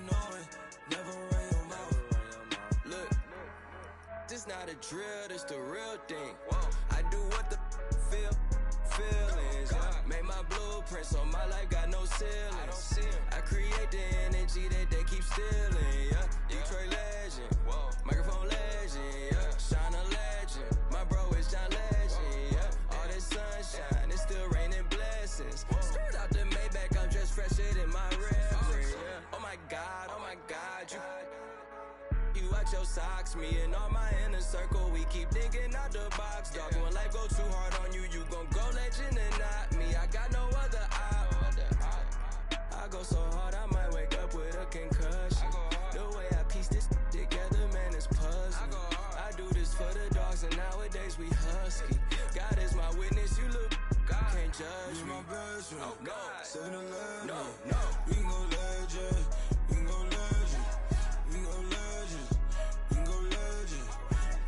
know it, never run your mouth. Look, this not a drill, this the real thing. I do what the feelings, yeah. Make my blueprint so my life got no ceilings. I create the energy that they keep stealing, yeah. Detroit legend, microphone legend, yeah. Shine a legend, my bro is John Legend, yeah. All this sunshine, it's still raining blessings. Straight out the Maybach, I'm just fresher than my reverend, yeah. Oh my God, you watch your socks, me and all my inner circle, we keep thinking out the box, dog. When life go too hard on you, you gon' go legend and not me. I got no other option. I go so hard, I might wake up with a concussion. The way I piece this together, man, it's puzzling. I do this for the dogs, and nowadays we husky. God is my witness, you look, can't judge me. My best friend, 7-Eleven, no. We can go legend, we can go legend, we can go legend, we can go legend,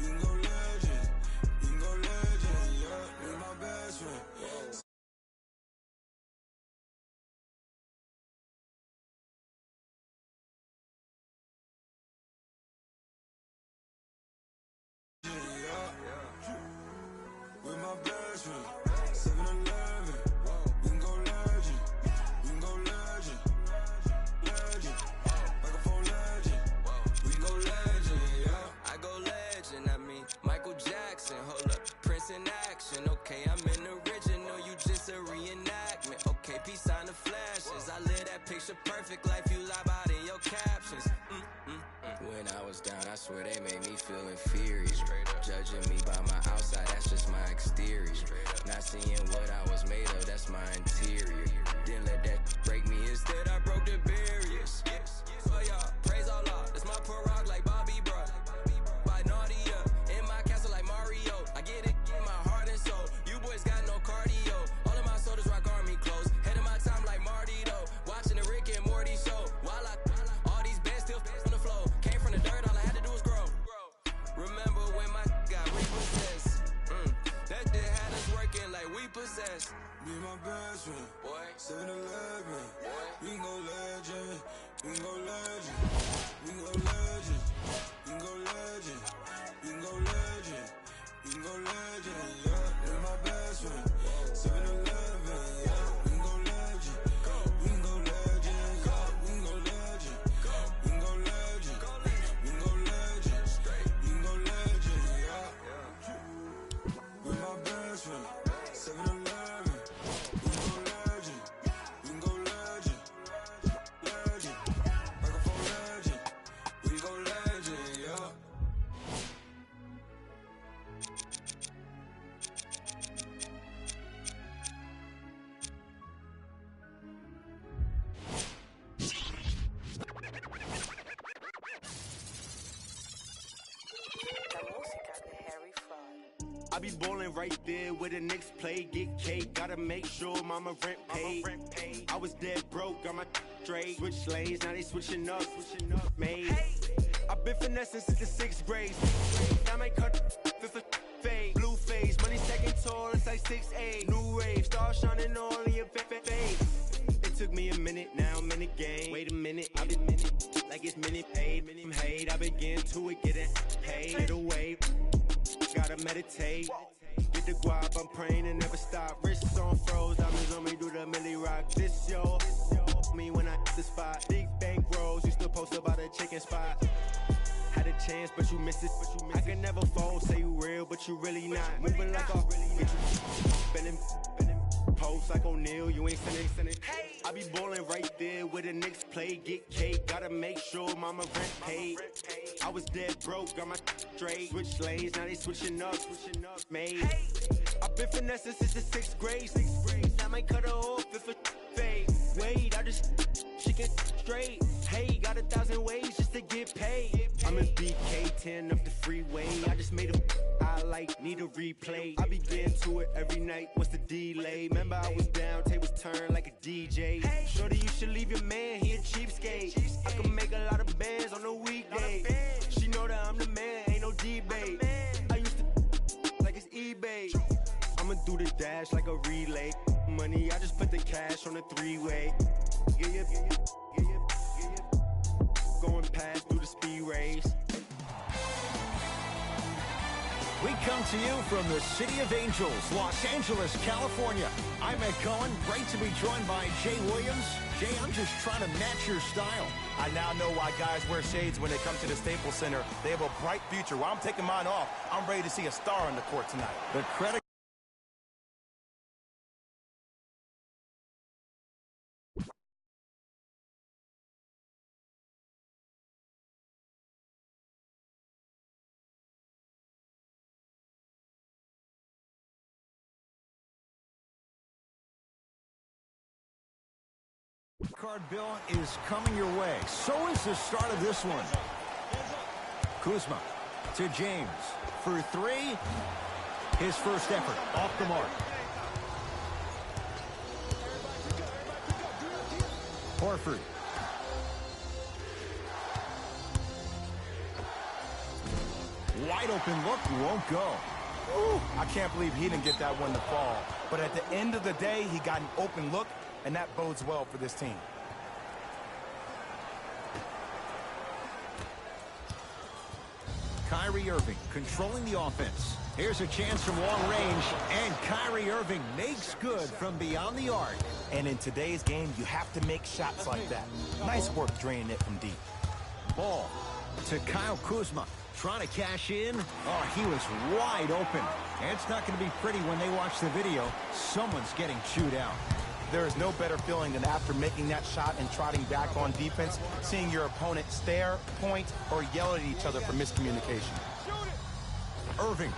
we can go legend, we can go legend, yeah. We my best friend. With my best friend, 7-Eleven, we can go legend, we can go legend, legend, microphone legend, we can go legend, yeah. I go legend, I mean Michael Jackson, hold up, Prince in action, okay, I'm an original, you just a reenactment, okay, peace on the flashes, I live that picture perfect life, you lie about in your captions, When I was down, I swear they made me feel inferior, judging me by my outside, that's just my exterior, not seeing what I was made of, that's my interior, didn't let that break me, instead I broke the barriers, oh y'all, praise Allah, that's my parag like Bobby, bruh, by Nadia, in my castle like Mario, I get it in my heart and soul, you boys got no cardio, all of my soldiers rock army clothes, head of my time like Marty though, watching the Rick and Morty show, while all these bands still on the floor, came from the dirt, all I had to do was grow, remember when my got repossessed, that shit had us working like we possessed, Me and my best friend, boy, 7-Eleven, we can go legend, we can go legend, we can go legend, we can go legend, we can go legend, we can go legend, yeah. Me and my best friend, 7-Eleven, yeah. We can go legend, we can go legend, yeah. We can go legend, we can go legend, we can go legend, we can go legend, yeah. With my best friend, 7-Eleven, we can go legend, we can go legend, legend, microphone legend, we can go legend, yeah. I be ballin' right there where the Knicks play, get cake, gotta make sure mama rent paid. I was dead broke, got my straight, switch lanes, now they switching up, made. I been finessing since the 6th grade, I might cut for fade, blue face, money stacking tall, it's like 6'8", new wave, stars shining all in your face. It took me a minute, now I'm in the game, wait a minute, I've been like it's minute paid, hate, I begin to it, getting paid, get away. Gotta meditate, get the guap, I'm praying and never stop. Wrists on froze, diamonds on me, do the milli rock. This yo, me when I hit the spot. Big bank rolls, used to post about a chicken spot. Had a chance, but you missed it. I can never fold, say you real, but you really not. Moving like a spinning post like O'Neal, you ain't sending. I be ballin' right there where the Knicks play, get cake, gotta make sure mama rent paid. I was dead broke, got my straight, switch lanes, now they switching up, made. I been finessing since the 6th grade, I might cut her off if a fade. Wait, I just she get straight. Hey, got 1,000 ways just to get paid. I'm in BK 10 up the freeway. I just made a I like, need a replay. I be getting to it every night. What's the delay? Remember I was down, tables turn like a DJ. Shorty, you should leave your man, he a cheapskate. I can make a lot of bands on a weekday. She know that I'm the man, ain't no debate. I used to like it's eBay. I'ma do the dash like a relay. Money, I just put the cash on the 3-way. Yeah. come to you from the City of Angels, Los Angeles, California. I'm Ed Cohen. Great to be joined by Jay Williams. Jay, I'm just trying to match your style. I now know why guys wear shades when they come to the Staples Center. They have a bright future. While I'm taking mine off, I'm ready to see a star on the court tonight. The credit. Card bill is coming your way. So is the start of this one. Kuzma to James for three. His first effort off the mark. Horford. Wide open look, won't go. Ooh, I can't believe he didn't get that one to fall. But at the end of the day, he got an open look, and that bodes well for this team. Kyrie Irving controlling the offense. Here's a chance from long range, and Kyrie Irving makes good from beyond the arc. And in today's game, you have to make shots like that. Nice work draining it from deep. Ball to Kyle Kuzma. Trying to cash in. Oh, he was wide open. And it's not going to be pretty when they watch the video. Someone's getting chewed out. There is no better feeling than after making that shot and trotting back on defense, seeing your opponent stare, point, or yell at each other for miscommunication. Irving.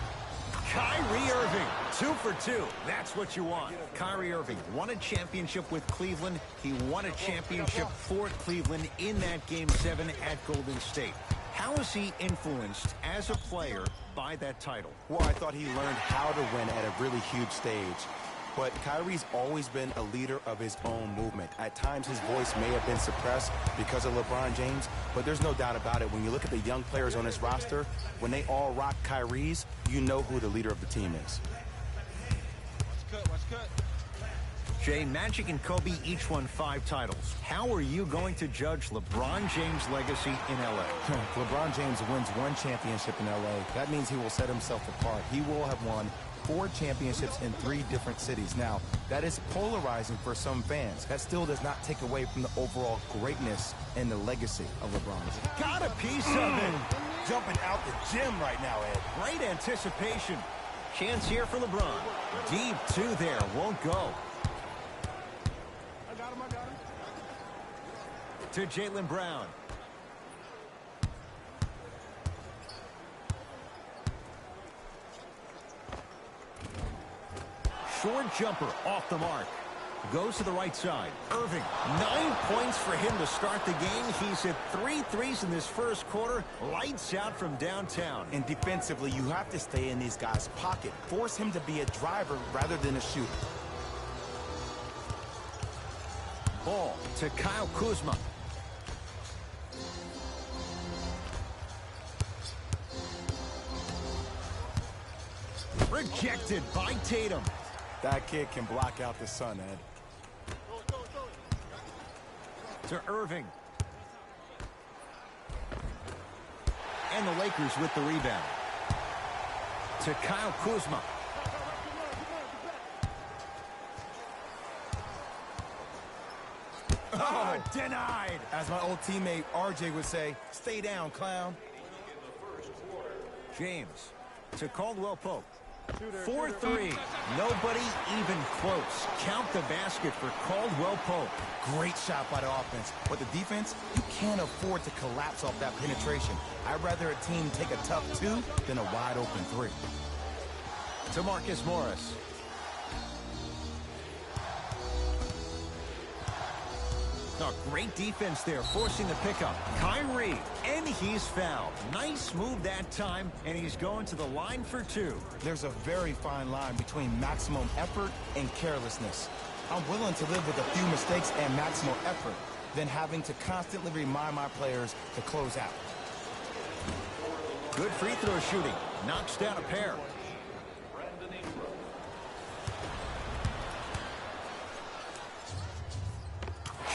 Kyrie Irving. 2 for 2. That's what you want. Kyrie Irving won a championship with Cleveland. He won a championship for Cleveland in that Game 7 at Golden State. How is he influenced as a player by that title? Well, I thought he learned how to win at a really huge stage. But Kyrie's always been a leader of his own movement. At times, his voice may have been suppressed because of LeBron James, but there's no doubt about it. When you look at the young players on this roster, when they all rock Kyrie's, you know who the leader of the team is. Watch cut. Jay, Magic and Kobe each won 5 titles. How are you going to judge LeBron James' legacy in L.A.? LeBron James wins 1 championship in L.A. That means he will set himself apart. He will have won 4 championships in 3 different cities. Now, that is polarizing for some fans. That still does not take away from the overall greatness and the legacy of LeBron. Got a piece of it. Jumping out the gym right now, Ed. Great anticipation. Chance here for LeBron. Deep 2 there. Won't go. I got him. To Jaylen Brown. Short jumper off the mark. Goes to the right side. Irving, 9 points for him to start the game. He's hit 3 threes in this first quarter. Lights out from downtown. And defensively, you have to stay in these guys' pocket. Force him to be a driver rather than a shooter. Ball to Kyle Kuzma. Rejected by Tatum. That kid can block out the sun, Ed. To Irving. And the Lakers with the rebound. To Kyle Kuzma. Oh, denied. As my old teammate RJ would say, stay down, clown. James to Caldwell Pope. 4-3. Nobody even close. Count the basket for Caldwell Pope. Great shot by the offense. But the defense, you can't afford to collapse off that penetration. I'd rather a team take a tough 2 than a wide open 3. To Marcus Morris. Oh, great defense there, forcing the pickup. Kyrie, and he's fouled. Nice move that time, and he's going to the line for 2. There's a very fine line between maximum effort and carelessness. I'm willing to live with a few mistakes and maximum effort than having to constantly remind my players to close out. Good free throw shooting. Knocks down a pair.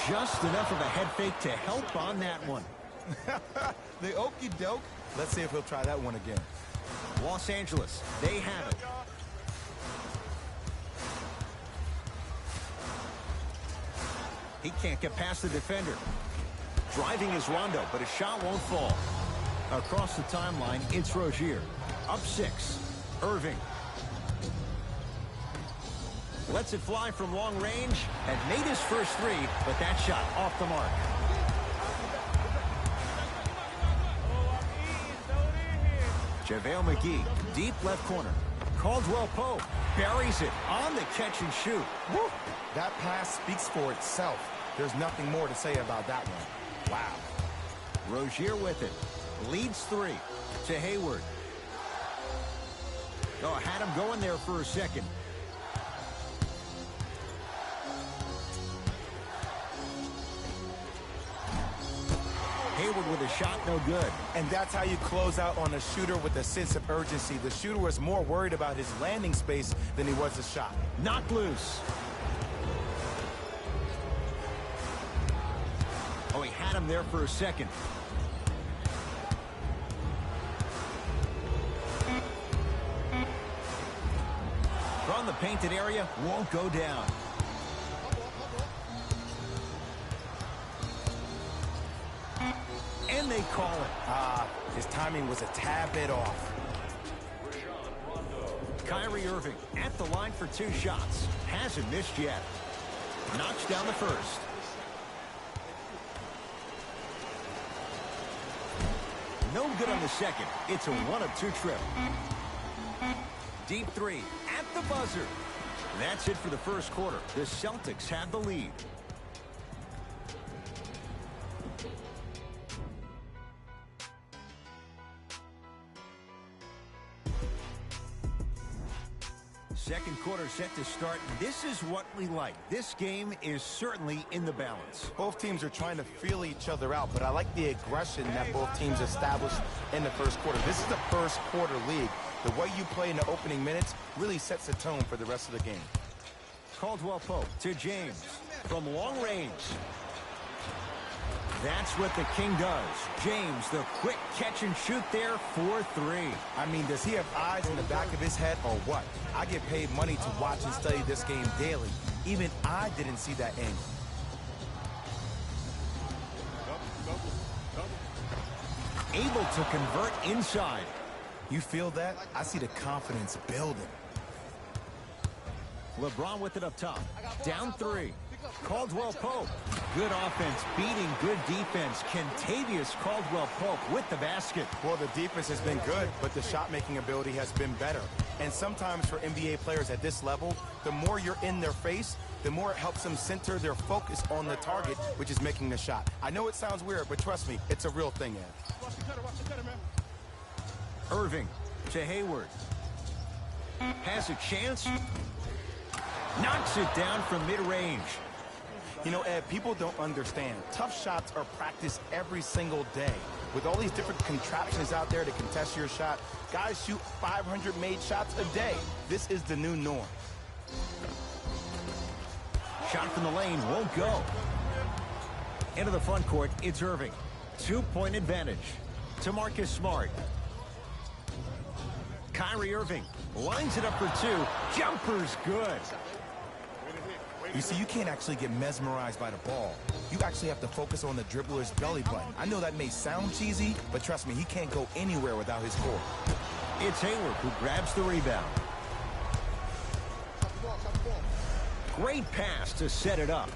Just enough of a head fake to help on that one. The okey doke. Let's see if he'll try that one again. Los Angeles, they have it. He can't get past the defender. Driving is Rondo, but his shot won't fall. Across the timeline, it's Rozier. Up 6. Irving. Lets it fly from long range. Had made his first 3, but that shot off the mark. JaVale McGee, deep left corner. Caldwell Pope buries it on the catch and shoot. Woo! That pass speaks for itself. There's nothing more to say about that one. Wow. Rozier with it. Leads 3 to Hayward. Oh, had him going there for a second. Hayward with a shot, no good. And that's how you close out on a shooter with a sense of urgency. The shooter was more worried about his landing space than he was the shot. Knocked loose. Oh, he had him there for a second. From the painted area, won't go down. And they call it. His timing was a tad bit off. Kyrie Irving at the line for 2 shots. Hasn't missed yet. Knocks down the first. No good on the second. It's a 1 of 2 trip. Deep 3 at the buzzer. That's it for the first quarter. The Celtics have the lead. Second quarter set to start. This is what we like. This game is certainly in the balance. Both teams are trying to feel each other out, but I like the aggression that both teams established in the first quarter. This is the first quarter league. The way you play in the opening minutes really sets the tone for the rest of the game. Caldwell Pope to James from long range. That's what the King does. James, the quick catch and shoot there for 3. I mean, does he have eyes in the back of his head or what? I get paid money to watch and study this game daily. Even I didn't see that angle. Able to convert inside. You feel that? I see the confidence building. LeBron with it up top. Down 3. Caldwell Pope. Good offense beating good defense. Kentavious Caldwell Pope with the basket. Well, the defense has been good, but the shot-making ability has been better. And sometimes for NBA players at this level, the more you're in their face, the more it helps them center their focus on the target, which is making the shot. I know it sounds weird, but trust me, it's a real thing, Ed. Watch the cutter, man. Irving to Hayward. Has a chance. Knocks it down from mid-range. You know, Ed, people don't understand. Tough shots are practiced every single day. With all these different contraptions out there to contest your shot, guys shoot 500 made shots a day. This is the new norm. Shot from the lane won't go. Into the front court, it's Irving. 2-point advantage to Marcus Smart. Kyrie Irving lines it up for 2. Jumper's good. You see, you can't actually get mesmerized by the ball. You actually have to focus on the dribbler's belly button. I know that may sound cheesy, but trust me, he can't go anywhere without his core. It's Hayward who grabs the rebound. Great pass to set it up.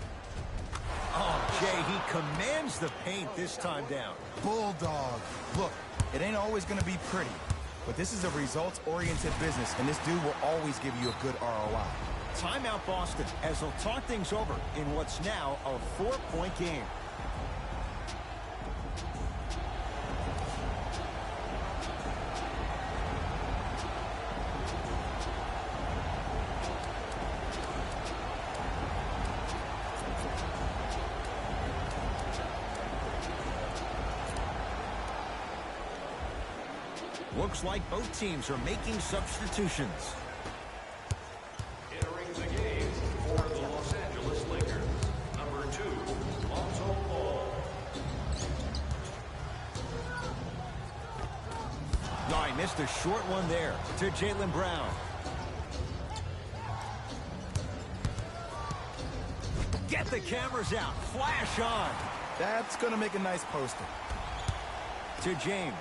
Oh, Jay, he commands the paint this time down. Bulldog. Look, it ain't always going to be pretty, but this is a results-oriented business, and this dude will always give you a good ROI. Timeout Boston as they'll talk things over in what's now a 4-point game. Looks like both teams are making substitutions. Entering the game for the Los Angeles Lakers, number 2, Lonzo Ball. Oh, he missed a short one there to Jaylen Brown. Get the cameras out. Flash on. That's going to make a nice poster. To James.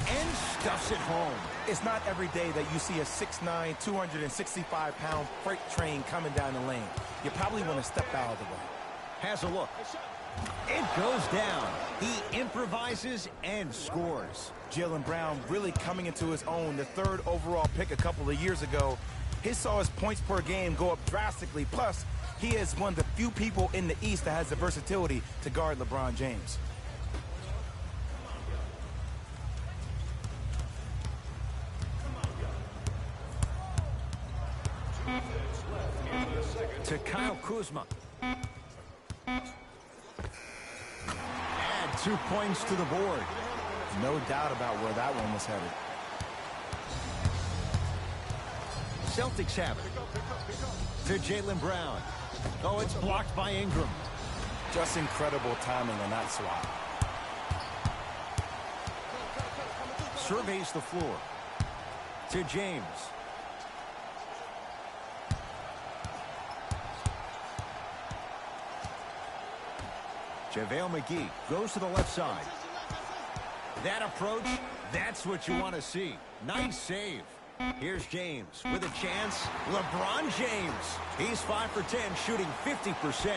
And stuffs it home. It's not every day that you see a 6'9", 265-pound freight train coming down the lane. You probably want to step out of the way. Has a look. It goes down. He improvises and scores. Jaylen Brown really coming into his own. The 3rd overall pick a couple of years ago. He saw his points per game go up drastically. Plus, he is one of the few people in the East that has the versatility to guard LeBron James. To Kyle Kuzma. Add 2 points to the board. No doubt about where that one was headed. Celtics have it. To Jaylen Brown. Oh, it's blocked by Ingram. Just incredible timing on that swat. Surveys the floor. To James. JaVale McGee goes to the left side. That approach, that's what you want to see. Nice save. Here's James with a chance. LeBron James. He's 5 for 10, shooting 50%.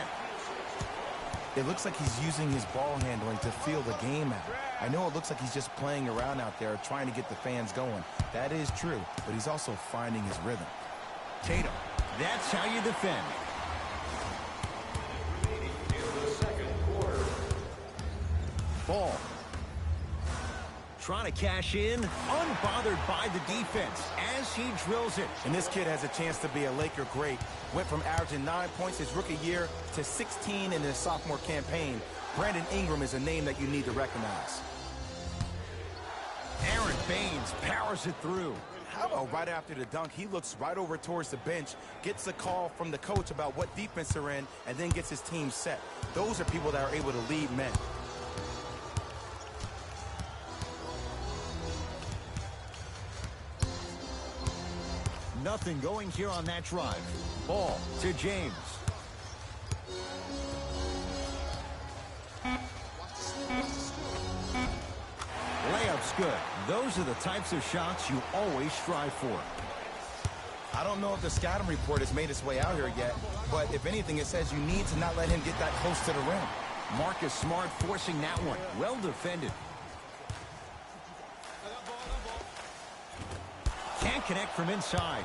It looks like he's using his ball handling to feel the game out. I know it looks like he's just playing around out there trying to get the fans going. That is true, but he's also finding his rhythm. Tatum, that's how you defend. Ball. Trying to cash in, unbothered by the defense as he drills it. And this kid has a chance to be a Laker great. Went from averaging 9 points his rookie year to 16 in his sophomore campaign. Brandon Ingram is a name that you need to recognize. Aaron Baines powers it through. How about right after the dunk, he looks right over towards the bench, gets a call from the coach about what defense they're in, and then gets his team set. Those are people that are able to lead men. Nothing going here on that drive. Ball to James. Layup's good. Those are the types of shots you always strive for. I don't know if the scouting report has made its way out here yet, but if anything, it says you need to not let him get that close to the rim. Marcus Smart forcing that one. Well defended. Can't connect from inside.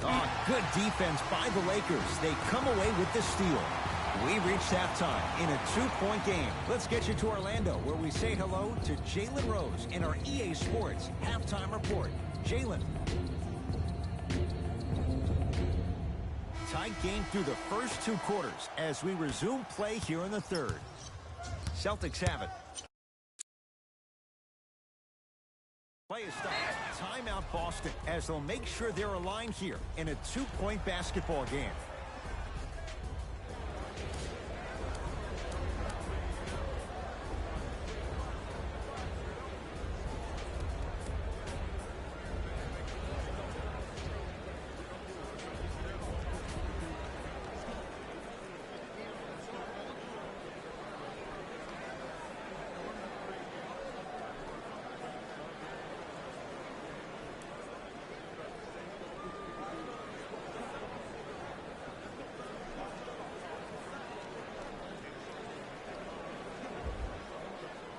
Oh, good defense by the Lakers. They come away with the steal. We reached halftime in a 2-point game. Let's get you to Orlando, where we say hello to Jalen Rose in our EA Sports halftime report. Jalen. Tight game through the first 2 quarters as we resume play here in the third. Celtics have it. Play is stopped. Timeout Boston as they'll make sure they're aligned here in a 2-point basketball game.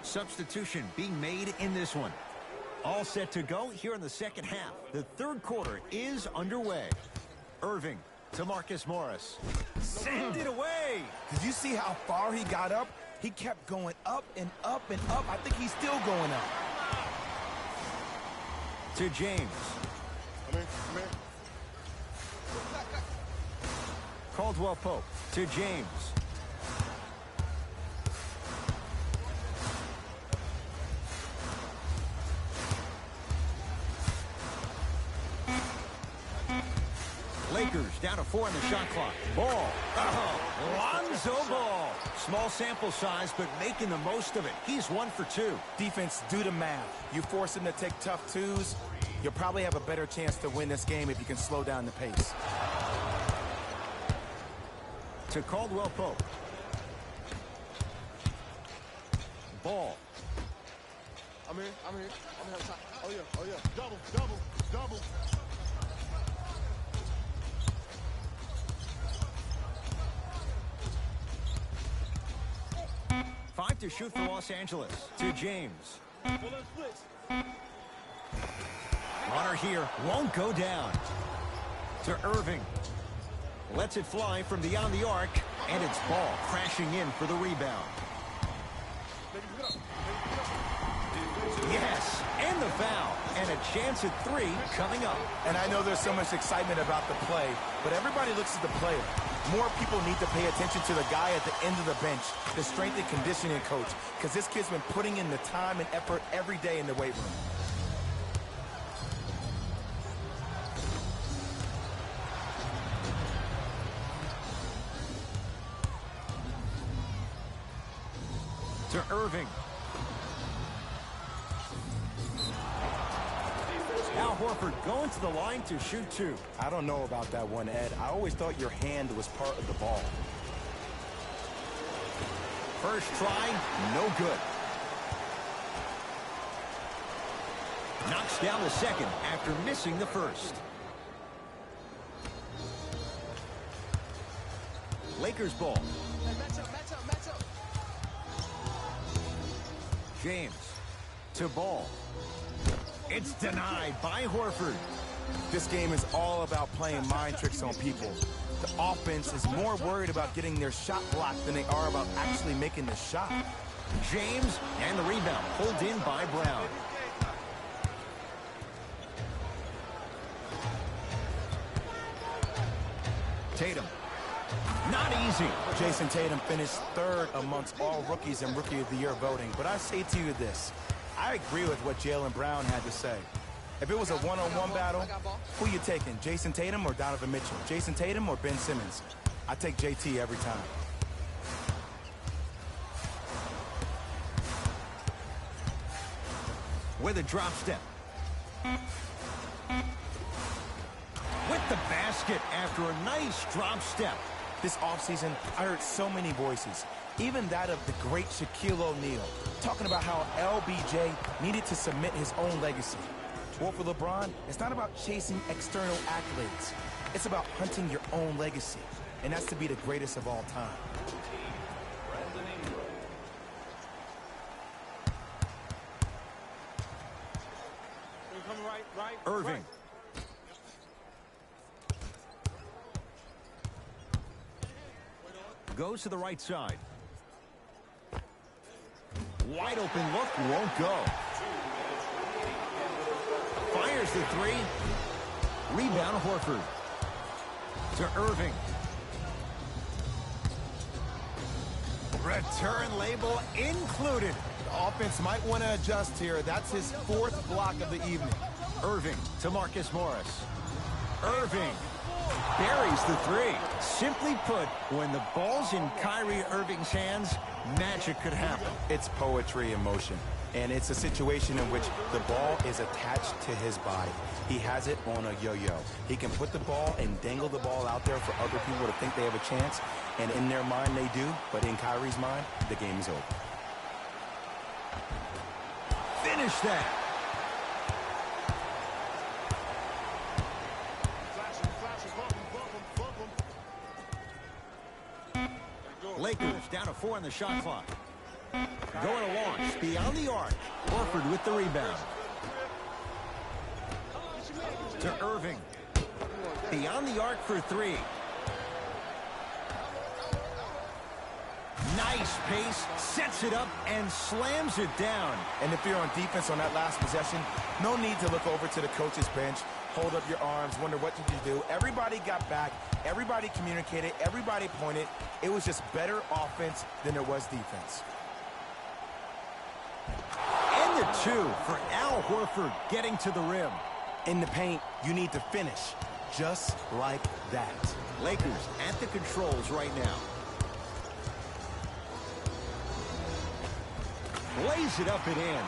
Substitution being made in this one. All set to go here in the second half. The third quarter is underway. Irving to Marcus Morris. Send it away. Did you see how far he got up? He kept going up and up and up. I think he's still going up. To James. Come here. Caldwell Pope to James. Lakers down to 4 on the shot clock. Ball. Oh, Lonzo Ball. Small sample size, but making the most of it. He's 1 for 2. Defense, do the math. You force him to take tough twos, you'll probably have a better chance to win this game if you can slow down the pace. To Caldwell Pope. Ball. I'm here. Oh, yeah. Double. 5 to shoot for Los Angeles. To James. Runner here. Won't go down. To Irving. Lets it fly from beyond the arc. And it's Ball crashing in for the rebound. Yes, and the foul. And a chance at 3 coming up. And I know there's so much excitement about the play, but everybody looks at the player. More people need to pay attention to the guy at the end of the bench, the strength and conditioning coach, because this kid's been putting in the time and effort every day in the weight room. To Irving. Al Horford going to the line to shoot 2. I don't know about that one, Ed. I always thought your hand was part of the ball. First try, no good. Knocks down the second after missing the first. Lakers ball. Match up. James to Ball. It's denied by Horford. This game is all about playing mind tricks on people. The offense is more worried about getting their shot blocked than they are about actually making the shot. James and the rebound pulled in by Brown. Tatum. Not easy. Jason Tatum finished 3rd amongst all rookies in Rookie of the Year voting. But I say to you this. I agree with what Jaylen Brown had to say. If it was a one-on-one battle, who you taking, Jason Tatum or Donovan Mitchell? Jason Tatum or Ben Simmons? I take JT every time. With a drop step. With the basket after a nice drop step. This offseason, I heard so many voices, even that of the great Shaquille O'Neal, talking about how LBJ needed to submit his own legacy. Well, for LeBron, it's not about chasing external accolades. It's about hunting your own legacy, and that's to be the greatest of all time. Irving. Goes to the right side. Wide open look, won't go. Fires the 3. Rebound Horford. To Irving. Return label included. The offense might want to adjust here. That's his 4th block of the evening. Irving to Marcus Morris. Irving buries the 3. Simply put, when the ball's in Kyrie Irving's hands, magic could happen. It's poetry in motion, and it's a situation in which the ball is attached to his body. He has it on a yo-yo. He can put the ball and dangle the ball out there for other people to think they have a chance, and in their mind they do, but in Kyrie's mind, the game is over. Finish that. Lakers down to 4 on the shot clock. Going to launch beyond the arc. Horford with the rebound. To Irving. Beyond the arc for 3. Nice pace, sets it up, and slams it down. And if you're on defense on that last possession, no need to look over to the coach's bench, hold up your arms, wonder what did you do. Everybody got back, everybody communicated, everybody pointed. It was just better offense than it was defense. And the 2 for Al Horford getting to the rim. In the paint, you need to finish just like that. Lakers at the controls right now. lays it up and in.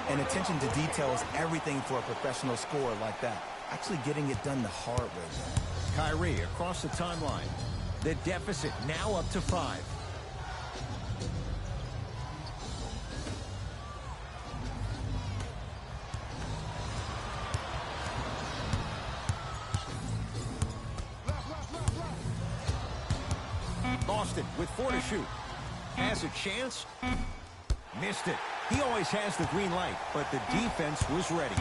And attention to detail is everything for a professional scorer like that. Actually getting it done the hard way. Kyrie across the timeline. The deficit now up to 5. Austin with 4 to shoot. Has a chance. Missed it. He always has the green light, but the defense was ready.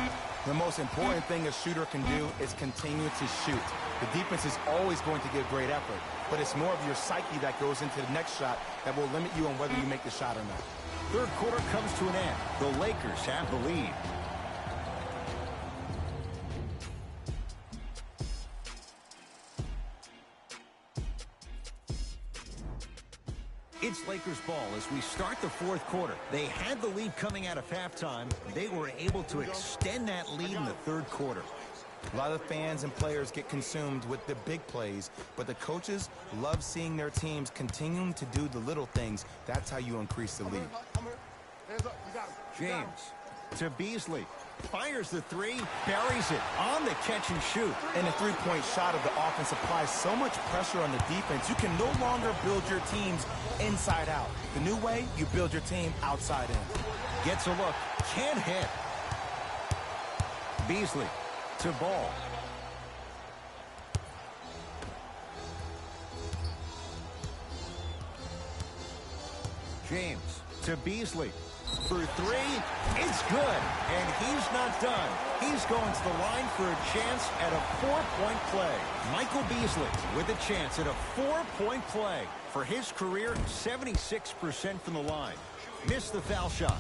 The most important thing a shooter can do is continue to shoot. The defense is always going to give great effort, but it's more of your psyche that goes into the next shot that will limit you on whether you make the shot or not. Third quarter comes to an end. The Lakers have the lead. It's Lakers ball as we start the fourth quarter. They had the lead coming out of halftime. They were able to extend that lead in the third quarter. A lot of fans and players get consumed with the big plays, but the coaches love seeing their teams continuing to do the little things. That's how you increase the lead. James to Beasley. Fires the 3, buries it on the catch and shoot. And a three-point shot of the offense applies so much pressure on the defense, you can no longer build your teams inside out. The new way, you build your team outside in. Gets a look, can't hit. Beasley to Ball. James to Beasley. For 3, it's good, and he's not done. He's going to the line for a chance at a 4-point play. Michael Beasley with a chance at a 4-point play. For his career, 76% from the line. Missed the foul shot.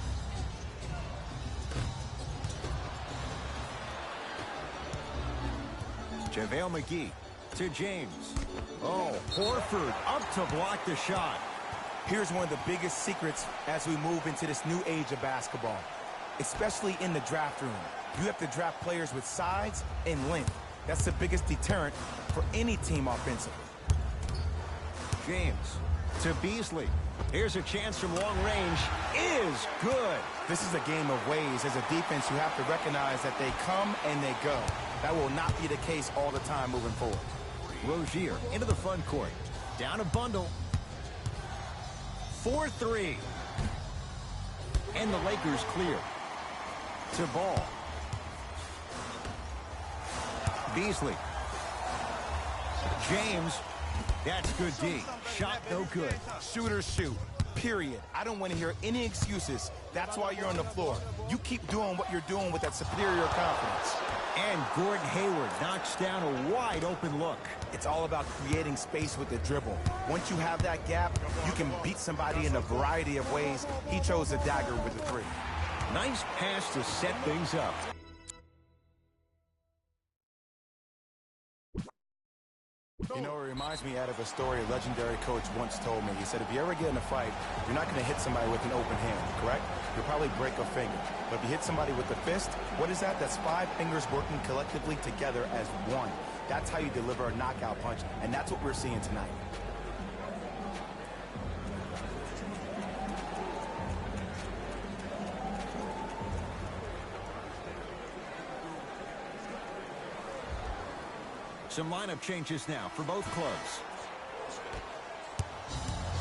JaVale McGee to James. Oh, Horford up to block the shot. Here's one of the biggest secrets as we move into this new age of basketball, especially in the draft room. You have to draft players with size and length. That's the biggest deterrent for any team offensively. James to Beasley. Here's a chance from long range. Is good. This is a game of ways. As a defense, you have to recognize that they come and they go. That will not be the case all the time moving forward. Rozier into the front court. Down a bundle. 4-3. And the Lakers clear. To Ball. Beasley. James. That's good D. Shot no good. Shooters shoot. Period. I don't want to hear any excuses. That's why you're on the floor. You keep doing what you're doing with that superior confidence. And Gordon Hayward knocks down a wide open look. It's all about creating space with the dribble. Once you have that gap, you can beat somebody in a variety of ways. He chose a dagger with the 3. Nice pass to set things up. You know, it reminds me of a story a legendary coach once told me. He said, if you ever get in a fight, you're not going to hit somebody with an open hand, correct? You'll probably break a finger. But if you hit somebody with a fist, what is that? That's 5 fingers working collectively together as one. That's how you deliver a knockout punch, and that's what we're seeing tonight. Some lineup changes now for both clubs.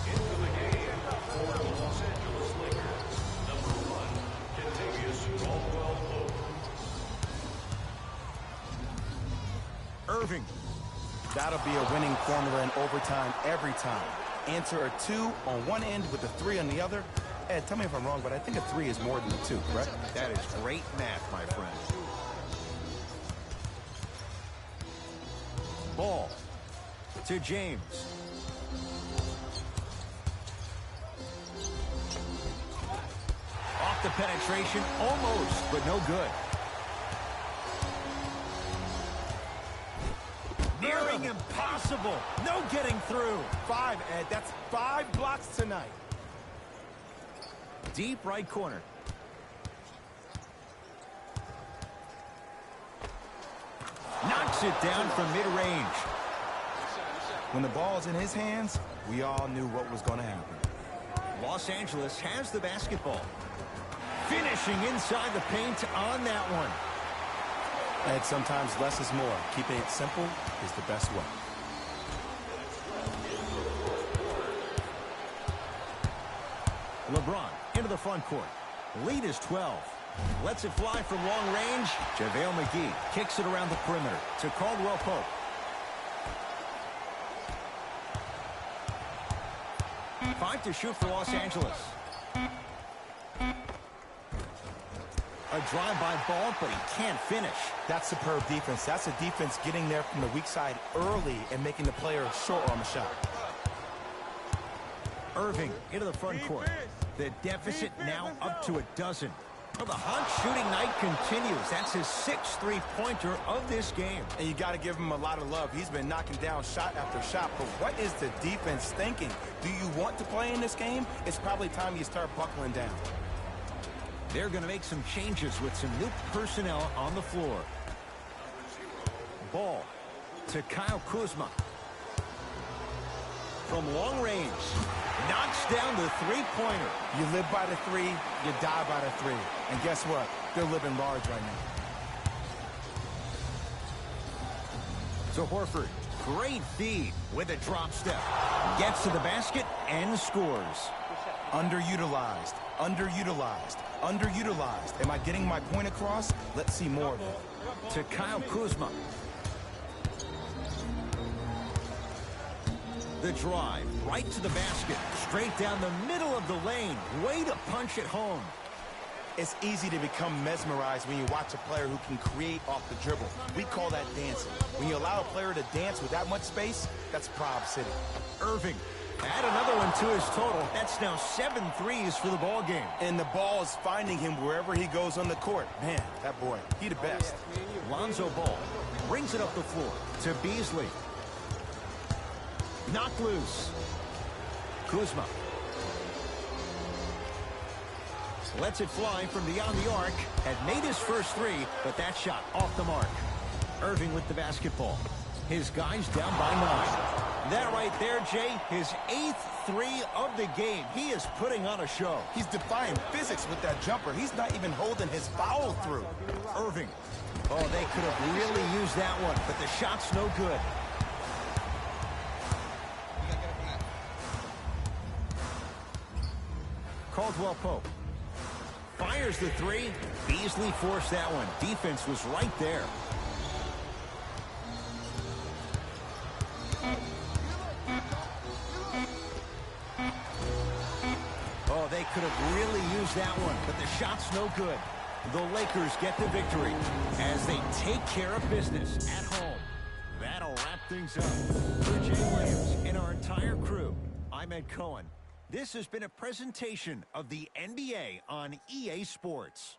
Into the game for the Los Angeles Lakers, number 1, Kentavious Caldwell-Pope. Irving. That'll be a winning formula in overtime every time. Answer a 2 on one end with a 3 on the other. Ed, tell me if I'm wrong, but I think a 3 is more than a 2, correct? That is great math, my friend. Ball to James. Off the penetration, almost, but no good. Nearing impossible. No getting through. 5, Ed. That's 5 blocks tonight. Deep right corner. Knocks it down from mid-range. When the ball's in his hands, we all knew what was going to happen. Los Angeles has the basketball. Finishing inside the paint on that one. And sometimes less is more. Keeping it simple is the best way. LeBron into the front court. Lead is 12. Lets it fly from long range. JaVale McGee kicks it around the perimeter to Caldwell Pope. Five to shoot for Los Angeles. A drive-by ball, but he can't finish. That's superb defense. That's a defense getting there from the weak side early and making the player short on the shot. Irving into the front court. The deficit now up to a dozen. Well, the hot shooting night continues. That's his 6th three-pointer of this game. And you got to give him a lot of love. He's been knocking down shot after shot. But what is the defense thinking? Do you want to play in this game? It's probably time you start buckling down. They're going to make some changes with some new personnel on the floor. Ball to Kyle Kuzma. From long range, knocks down the three-pointer. You live by the three, you die by the three. And guess what? They're living large right now. So Horford, great feed with a drop step. Gets to the basket and scores. Underutilized, underutilized, underutilized. Am I getting my point across? Let's see more of it. To Kyle Kuzma. The drive, right to the basket, straight down the middle of the lane. Way to punch it home. It's easy to become mesmerized when you watch a player who can create off the dribble. We call that dancing. When you allow a player to dance with that much space, that's Prob City. Irving, add another one to his total. That's now 7 threes for the ball game. And the ball is finding him wherever he goes on the court. Man, that boy, he the best. Lonzo Ball brings it up the floor to Beasley. Knocked loose. Kuzma. Lets it fly from beyond the arc. Had made his first three, but that shot off the mark. Irving with the basketball. His guys down by 9. That right there, Jay, his 8th three of the game. He is putting on a show. He's defying physics with that jumper. He's not even holding his foul through. Irving. Oh, they could have really used that one, but the shot's no good. Caldwell Pope fires the three. Beasley forced that one. Defense was right there. Oh, they could have really used that one, but the shot's no good. The Lakers get the victory as they take care of business at home. That'll wrap things up. For Jay Williams and our entire crew, I'm Ed Cohen. This has been a presentation of the NBA on EA Sports.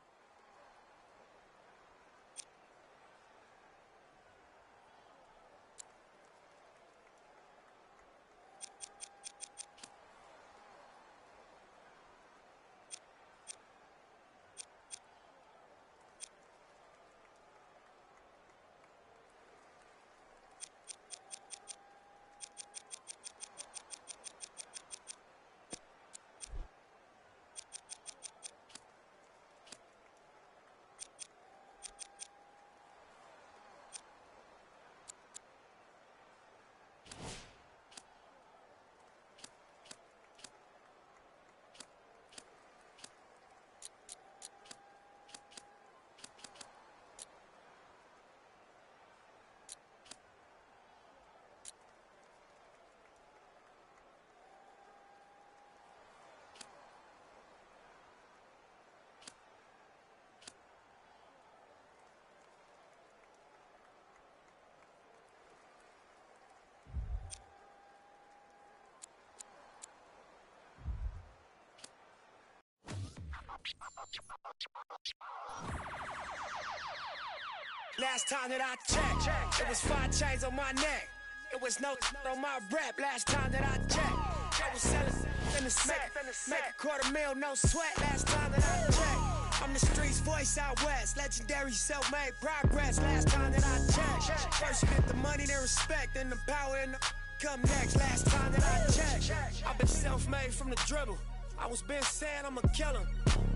Last time that I checked, it was 5 chains on my neck. It was no on my rep. Last time that I checked, I was selling in the set. Make a $250,000, no sweat. Last time that I checked, I'm the streets voice out west. Legendary self-made progress. Last time that I checked, first you get the money, then respect, then the power and the come next. Last time that I checked, I've been self-made from the dribble. I was been saying I'm a killer.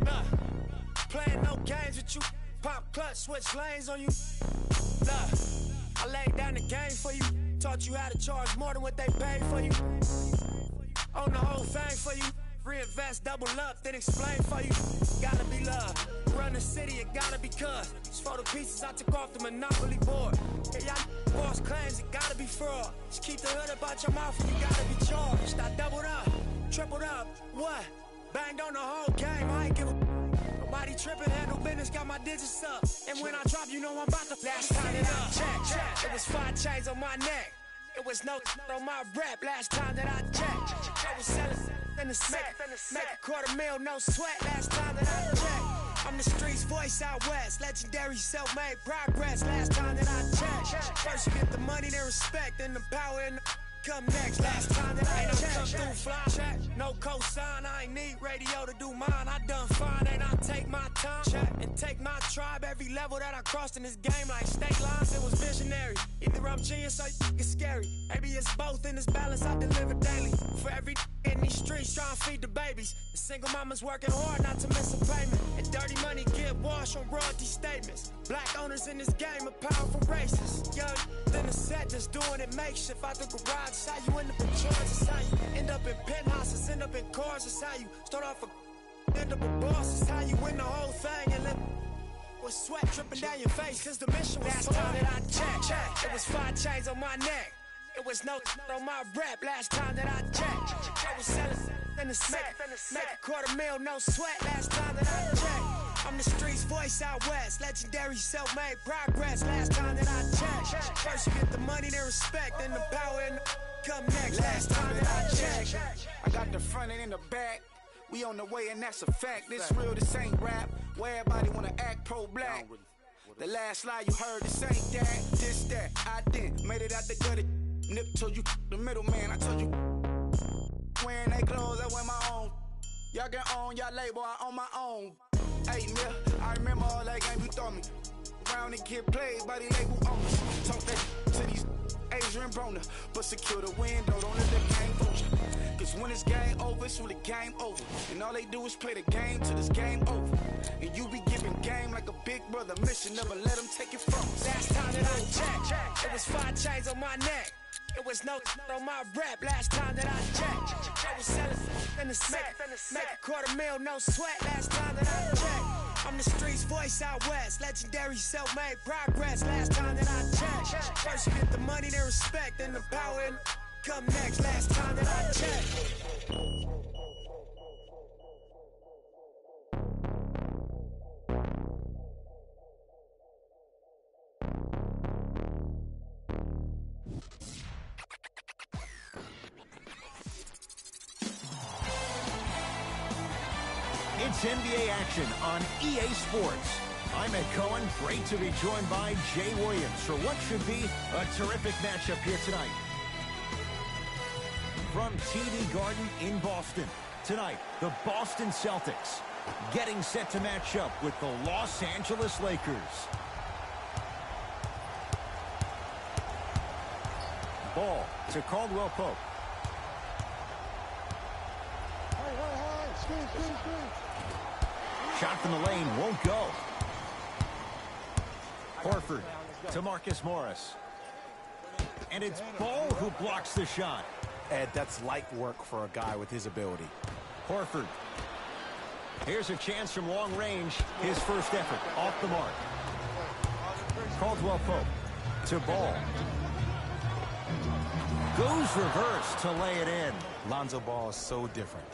Nah, playing no games with you. Pop clutch, switch lanes on you. Nah, I laid down the game for you. Taught you how to charge more than what they paid for you. Own the whole thing for you. Reinvest, double up, then explain for you. Gotta be love. Run the city, it gotta be cuz. It's for the pieces I took off the Monopoly board. Yeah, y'all boss claims, it gotta be fraud. Just keep the hood about your mouth and you gotta be charged. I doubled up, tripled up, what? Banged on the whole game, I ain't give a... Nobody tripping, handle business, got my digits up. And when I drop, you know I'm about to... Last time that I checked, it was 5 chains on my neck. It was no on my rap last time that I checked. I was selling in the smack, make a $250,000, no sweat last time that I checked. I'm the streets voice out west, legendary self-made progress last time that I checked. First you get the money, then respect, then the power and the come next. Last time that I checked, come through fly check, no cosign, I ain't need radio to do mine. I done fine and I take my time check and take my tribe. Every level that I crossed in this game like state lines, it was visionary. Either I'm genius or it's scary. Maybe it's both in this balance I deliver daily. For every in these streets trying to feed the babies. The single mama's working hard not to miss a payment. And dirty money get washed on royalty statements. Black owners in this game are powerful racists. Young then the set just doing it makeshift out the garage. It's how you end up in charge. It's how you end up in penthouses, end up in cars. It's how you start off a end up a boss. It's how you win the whole thing and live with sweat dripping down your face. Cause the mission was last time that I checked. It was 5 chains on my neck. It was no on my rap last time that I checked. I was selling in the smack, make a $250,000, no sweat last time that I checked. I'm the streets voice out west, legendary self-made progress last time that I checked. First you get the money, then respect, then the power and the come next last time that I checked. I got the front and in the back. We on the way and that's a fact. This real, this ain't rap. Where everybody wanna act pro-black. The last lie you heard, this ain't that, this that. I didn't made it out the gutter. Nip told you the middleman. I told you wearing they clothes, I wear my own. Y'all get on y'all label, I own my own. Hey, Mill, I remember all that game you thought me. Round and get played by the label owners. Talk that to these Asian Broner, but secure the window, don't let the game fool you. Cause when it's game over, it's when the game over. And all they do is play the game till this game over. And you be giving game like a big brother mission, never let them take it from us. Last time that I checked, it was 5 chains on my neck. It was no on my rap last time that I checked. I was selling in the smack, make a $250,000, no sweat last time that I checked. I'm the streets voice out west, legendary self-made progress last time that I checked. First you get the money, then respect, then the power and come next last time that I checked. It's NBA action on EA Sports. I'm Ed Cohen. Great to be joined by Jay Williams for what should be a terrific matchup here tonight. From TD Garden in Boston, tonight, the Boston Celtics getting set to match up with the Los Angeles Lakers. Ball to Caldwell Pope. Shot from the lane won't go. Horford to Marcus Morris. And it's Ball who blocks the shot. Ed, that's light work for a guy with his ability. Horford. Here's a chance from long range. His first effort off the mark. Caldwell Pope to Ball. Goes reverse to lay it in. Lonzo Ball is so different.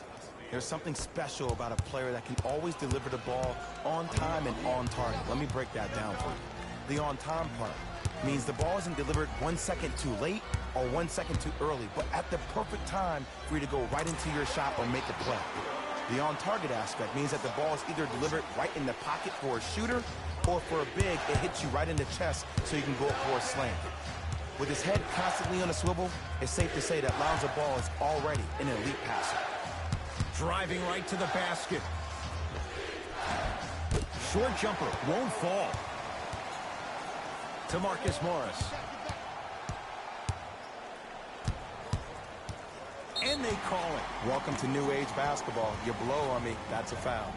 There's something special about a player that can always deliver the ball on time and on target. Let me break that down for you. The on time part means the ball isn't delivered 1 second too late or 1 second too early, but at the perfect time for you to go right into your shot or make a play. The on target aspect means that the ball is either delivered right in the pocket for a shooter or for a big, it hits you right in the chest so you can go for a slam. With his head constantly on a swivel, it's safe to say that Lonzo Ball is already an elite passer. Driving right to the basket. Short jumper won't fall. To Marcus Morris. And and they call it. Welcome to New Age basketball. You blow on me, that's a foul.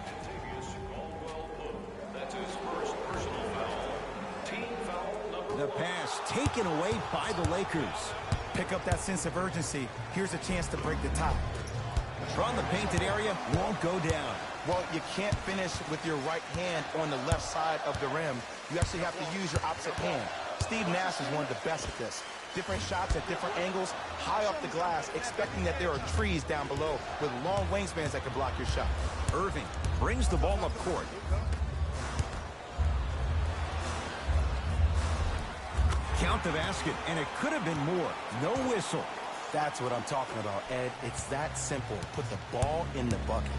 That's his first personal foul. Team foul number The pass taken away by the Lakers. Pick up that sense of urgency. Here's a chance to break the tie. From the painted area, won't go down. Well, you can't finish with your right hand on the left side of the rim. You actually have to use your opposite hand. Steve Nash is one of the best at this. Different shots at different angles, high up the glass, expecting that there are trees down below with long wingspans that can block your shot. Irving brings the ball up court. Count the basket, and it could have been more. No whistle. That's what I'm talking about, Ed. It's that simple. Put the ball in the bucket.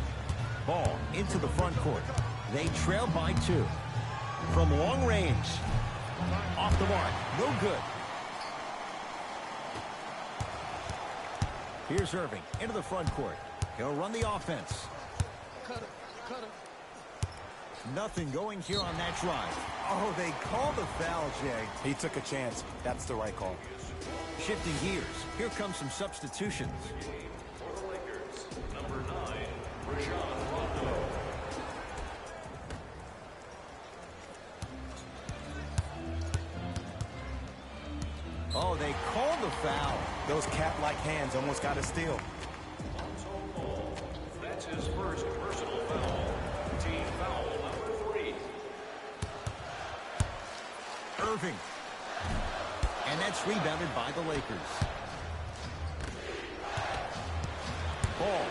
Ball into the front court. They trail by 2. From long range. Off the mark. No good. Here's Irving into the front court. He'll run the offense. Cutter. Nothing going here on that drive. Oh, they called the foul, Jay. He took a chance. That's the right call. Shifting gears. Here comes some substitutions. for the Lakers. Number 9, Rajon Rondo. Oh, they called the foul. Those cat-like hands almost got a steal. That's his first personal foul. Team foul number 3. Irving. And that's rebounded by the Lakers. Ball.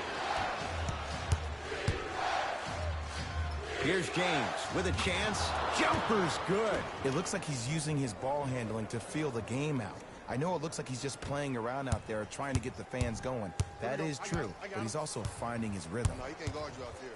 Here's James with a chance. Jumper's good. It looks like he's using his ball handling to feel the game out. I know it looks like he's just playing around out there trying to get the fans going. That is true, but he's also finding his rhythm. No, he can't guard you out there.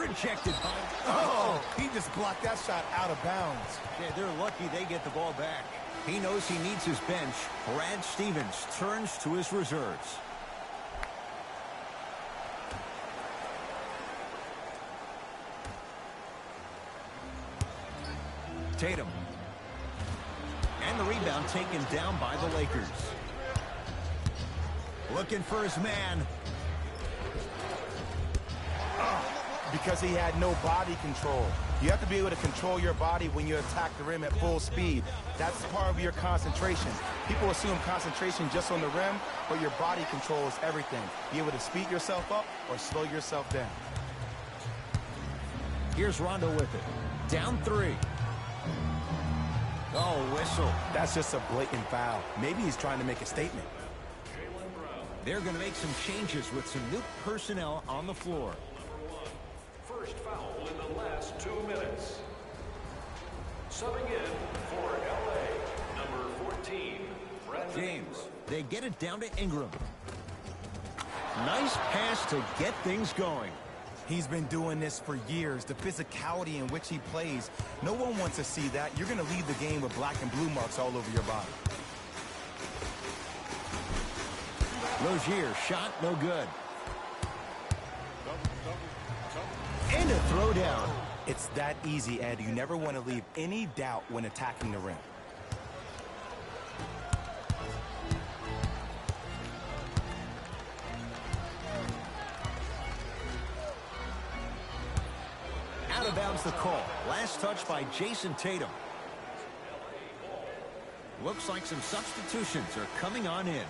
Rejected by... Oh, he just blocked that shot out of bounds. Yeah, they're lucky they get the ball back. He knows he needs his bench. Brad Stevens turns to his reserves. Tatum. And the rebound taken down by the Lakers. Looking for his man. Because he had no body control. You have to be able to control your body when you attack the rim at full speed. That's part of your concentration. People assume concentration just on the rim, but your body control is everything. Be able to speed yourself up or slow yourself down. Here's Rondo with it. Down 3. Oh, whistle. That's just a blatant foul. Maybe he's trying to make a statement. They're going to make some changes with some new personnel on the floor. First foul in the last 2 minutes. Subbing in for LA, number 14, Brandon James. They get it down to Ingram. Nice pass to get things going. He's been doing this for years. The physicality in which he plays. No one wants to see that. You're going to leave the game with black and blue marks all over your body. Rozier, shot no good. And a throwdown. It's that easy, Ed. You never want to leave any doubt when attacking the rim. Out of bounds the call. Last touch by Jason Tatum. Looks like some substitutions are coming on in.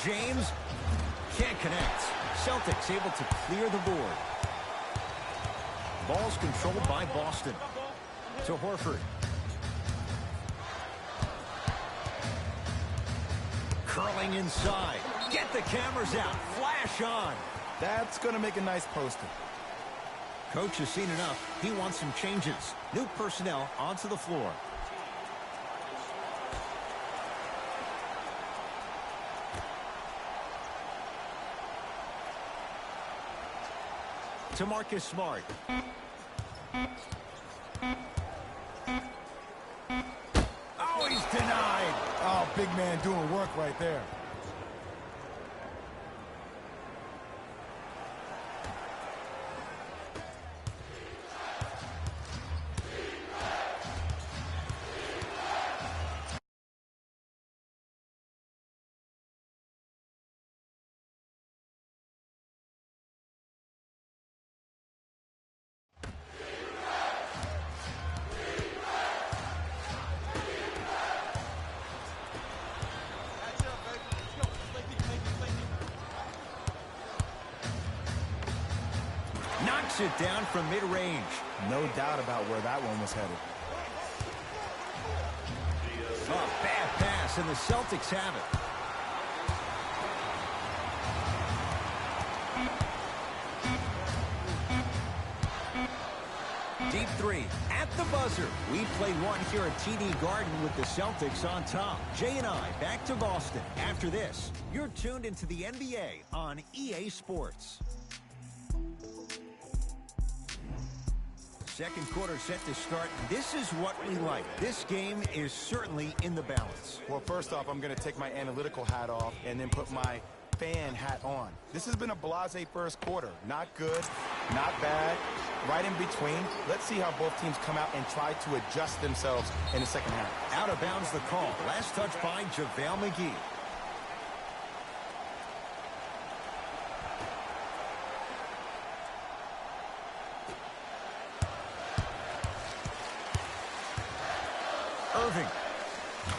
James can't connect. Celtics able to clear the board. Ball's controlled by Boston. To Horford. Curling inside. Get the cameras out. Flash on. That's going to make a nice poster. Coach has seen enough. He wants some changes. New personnel onto the floor. To Marcus Smart. Oh, he's denied. Oh, big man doing work right there. Knocks it down from mid-range. No doubt about where that one was headed. A bad pass, and the Celtics have it. Deep three at the buzzer. We play one here at TD Garden with the Celtics on top. Jay and I back to Boston. After this, you're tuned into the NBA on EA Sports. Second quarter set to start. This is what we like. This game is certainly in the balance. Well, first off, I'm going to take my analytical hat off and then put my fan hat on. This has been a blasé first quarter. Not good, not bad, right in between. Let's see how both teams come out and try to adjust themselves in the second half. Out of bounds the call. Last touch by JaVale McGee. Irving.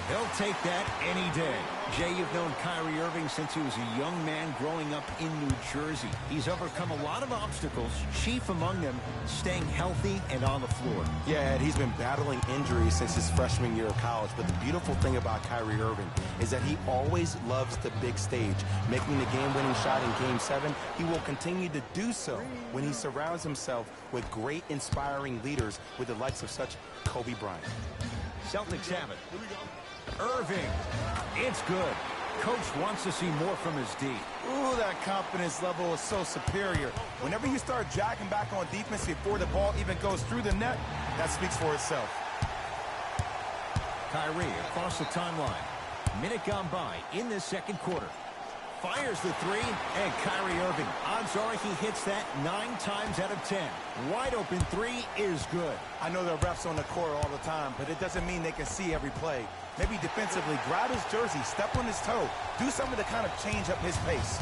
He'll take that any day. Jay, you've known Kyrie Irving since he was a young man growing up in New Jersey. He's overcome a lot of obstacles, chief among them staying healthy and on the floor. Yeah, Ed, he's been battling injuries since his freshman year of college, but the beautiful thing about Kyrie Irving is that he always loves the big stage. Making the game-winning shot in Game 7, he will continue to do so when he surrounds himself with great, inspiring leaders with the likes of such Kobe Bryant. Celtics have it. Irving. It's good. Coach wants to see more from his D. Ooh, that confidence level is so superior. Whenever you start jacking back on defense before the ball even goes through the net, that speaks for itself. Kyrie across the timeline. Minute gone by in this second quarter. Fires the three, and Kyrie Irving. Odds are he hits that 9 times out of 10. Wide open three is good. I know the refs on the court all the time, but it doesn't mean they can see every play. Maybe defensively, grab his jersey, step on his toe, do something to kind of change up his pace.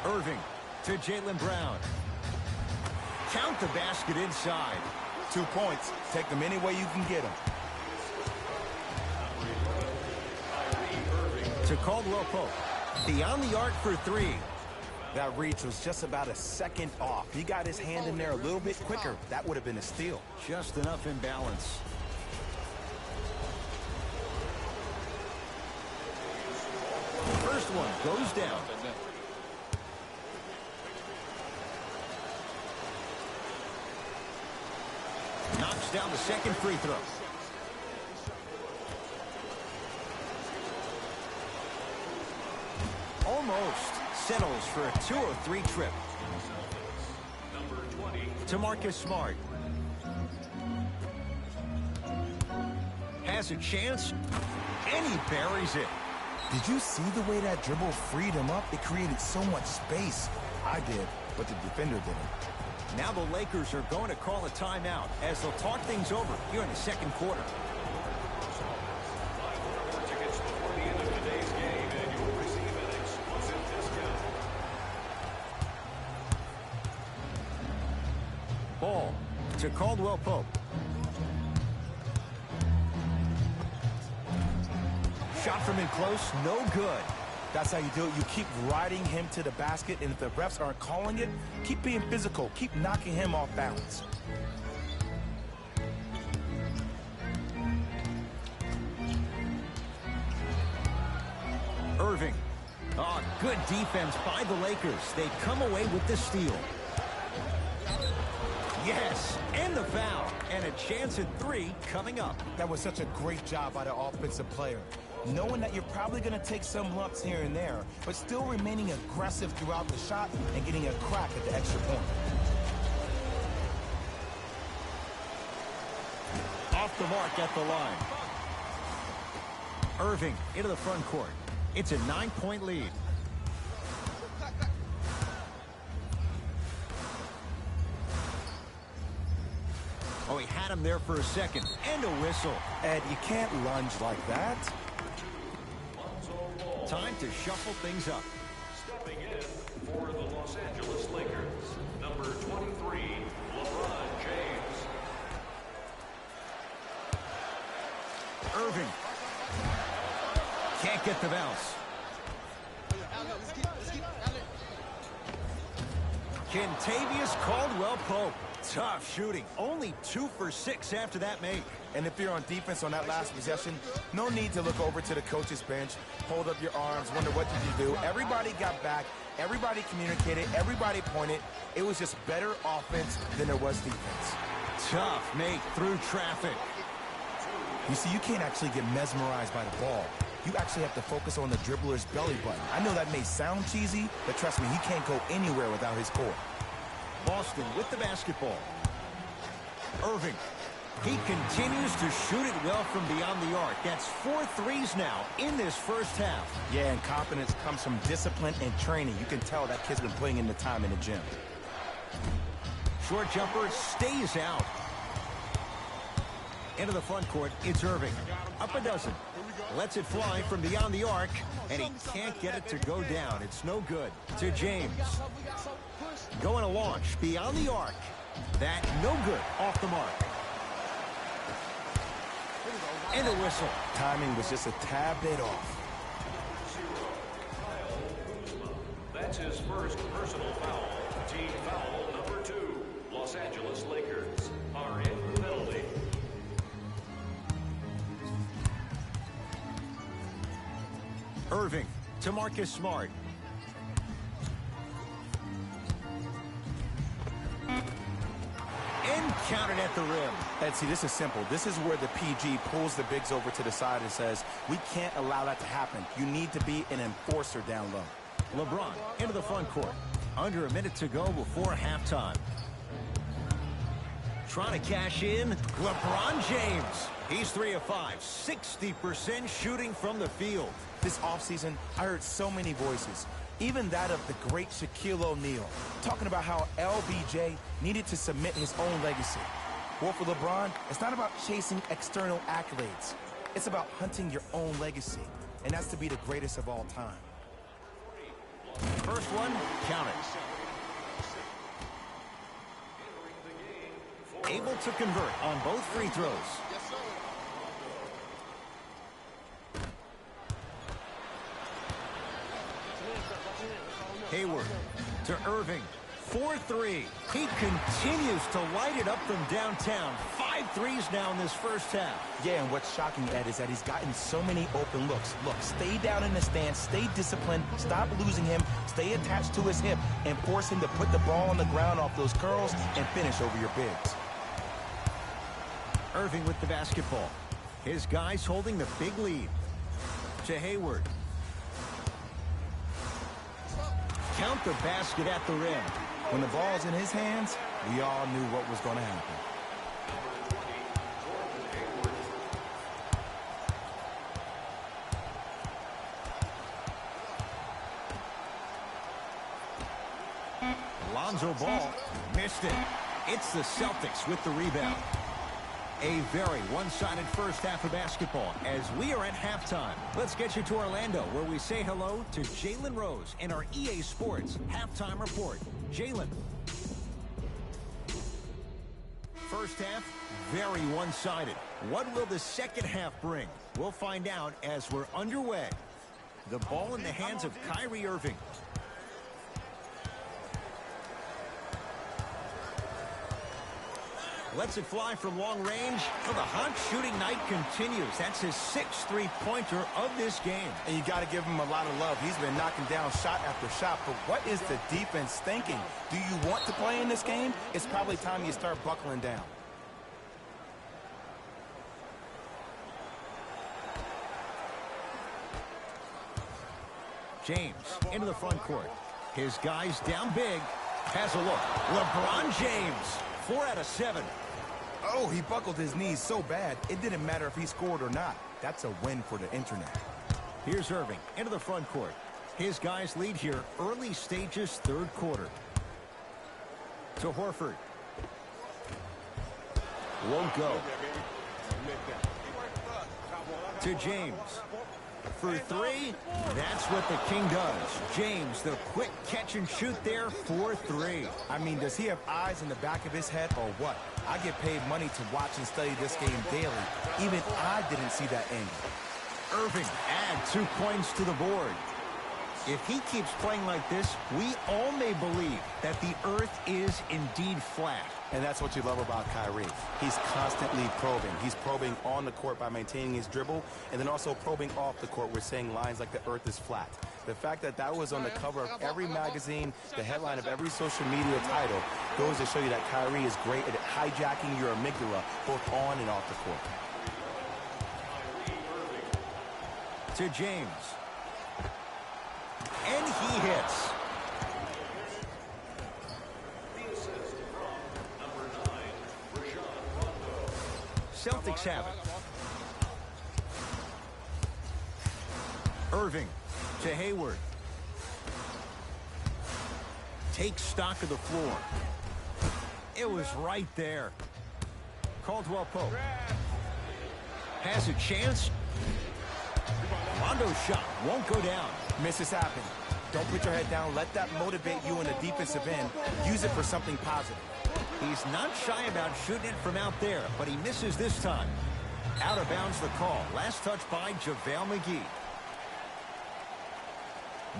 Irving to Jaylen Brown. Count the basket inside. 2 points. Take them any way you can get them. To Caldwell Pope. Beyond the arc for three. That reach was just about a second off. He got his hand in there a little bit quicker. That would have been a steal. Just enough imbalance. First one goes down. Knocks down the second free throw. Almost settles for a 2-3 trip. To Marcus Smart. Has a chance, and he buries it. Did you see the way that dribble freed him up? It created so much space. I did, but the defender didn't. Now the Lakers are going to call a timeout as they'll talk things over here in the second quarter. Ball to Caldwell Pope. Shot from in close, no good. That's how you do it. You keep riding him to the basket, and if the refs aren't calling it, keep being physical. Keep knocking him off balance. Irving. Oh, good defense by the Lakers. They come away with the steal. Yes, and the foul. And a chance at 3 coming up. That was such a great job by the offensive player. Knowing that you're probably going to take some lumps here and there, but still remaining aggressive throughout the shot and getting a crack at the extra point. Off the mark at the line. Irving into the front court. It's a 9-point lead. Oh, he had him there for a second. And a whistle. Ed, you can't lunge like that. Time to shuffle things up. Stepping in for the Los Angeles Lakers, number 23, LeBron James. Irving. Can't get the bounce. Kentavious Caldwell-Pope. Tough shooting. Only 2 for 6 after that make. And if you're on defense on that last possession, no need to look over to the coach's bench, hold up your arms, wonder what did you do. Everybody got back. Everybody communicated. Everybody pointed. It was just better offense than there was defense. Tough make through traffic. You see, you can't actually get mesmerized by the ball. You actually have to focus on the dribbler's belly button. I know that may sound cheesy, but trust me, he can't go anywhere without his core. Boston with the basketball. Irving. He continues to shoot it well from beyond the arc. That's 4 threes now in this first half. Yeah, and confidence comes from discipline and training. You can tell that kid's been putting in the time in the gym. Short jumper stays out. Into the front court, it's Irving. Up a dozen. Lets it fly from beyond the arc, and he can't get it to go down. It's no good. To James. Going to launch beyond the arc. That no good. Off the mark. And a whistle. Timing was just a tad bit off. That's his first personal foul. Team foul number 2. Los Angeles Lakers are in the penalty. Irving to Marcus Smart. And counted at the rim. And see, this is simple. This is where the PG pulls the bigs over to the side and says, we can't allow that to happen. You need to be an enforcer down low. LeBron into the front court. Under a minute to go before halftime. Trying to cash in, LeBron James. He's 3 of 5, 60% shooting from the field. This offseason, I heard so many voices, even that of the great Shaquille O'Neal, talking about how LBJ needed to submit his own legacy. Well, for LeBron, it's not about chasing external accolades. It's about hunting your own legacy, and that's to be the greatest of all time. First one, count it. Able to convert on both free throws. Hayward to Irving. 4-3. He continues to light it up from downtown. 5 threes now in this first half. Yeah, and what's shocking, Ed, is that he's gotten so many open looks. Look, stay down in the stance, stay disciplined, stop losing him, stay attached to his hip, and force him to put the ball on the ground off those curls and finish over your bigs. Irving with the basketball. His guys holding the big lead. To Hayward. Count the basket at the rim. When the ball's in his hands, we all knew what was going to happen. Lonzo Ball missed it. It's the Celtics with the rebound. A very one-sided first half of basketball as we are at halftime. Let's get you to Orlando, where we say hello to Jalen Rose in our EA Sports Halftime Report. Jalen. First half, very one-sided. What will the second half bring? We'll find out as we're underway. The ball in the hands of Kyrie Irving. Lets it fly from long range. Well, the hot shooting night continues. That's his 6th three-pointer of this game. And you got to give him a lot of love. He's been knocking down shot after shot. But what is the defense thinking? Do you want to play in this game? It's probably time you start buckling down. James into the front court. His guys down big. Has a look. LeBron James. 4 out of 7. Oh, he buckled his knees so bad, it didn't matter if he scored or not. That's a win for the internet. Here's Irving into the front court. His guys lead here early stages, third quarter. To Horford. Won't go. To James. For 3, that's what the King does. James, the quick catch and shoot there for 3. I mean, does he have eyes in the back of his head or what? I get paid money to watch and study this game daily. Even I didn't see that angle. Irving add 2 points to the board. If he keeps playing like this, we all may believe that the earth is indeed flat. And that's what you love about Kyrie. He's constantly probing. He's probing on the court by maintaining his dribble, and then also probing off the court with saying lines like the earth is flat. The fact that that was on the cover of every magazine, the headline of every social media title, goes to show you that Kyrie is great at hijacking your amygdala both on and off the court. To James. And he hits. Celtics have it. Irving to Hayward. Takes stock of the floor. It was right there. Caldwell Pope. Has a chance. Rondo's shot won't go down. Misses happen. Don't put your head down. Let that motivate you in the defensive end. Use it for something positive. He's not shy about shooting it from out there, but he misses this time. Out of bounds the call. Last touch by JaVale McGee.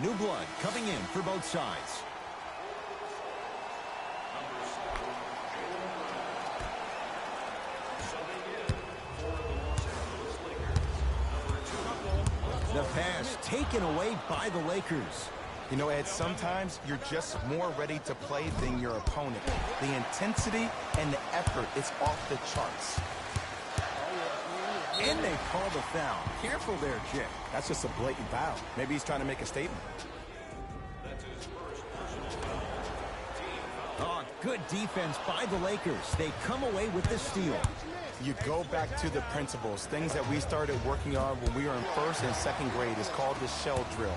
New blood coming in for both sides. The pass taken away by the Lakers. You know, Ed, sometimes you're just more ready to play than your opponent. The intensity and the effort is off the charts. And they call the foul. Careful there, Jay. That's just a blatant foul. Maybe he's trying to make a statement. Oh, good defense by the Lakers. They come away with the steal. You go back to the principles. Things that we started working on when we were in first and second grade is called the shell drill.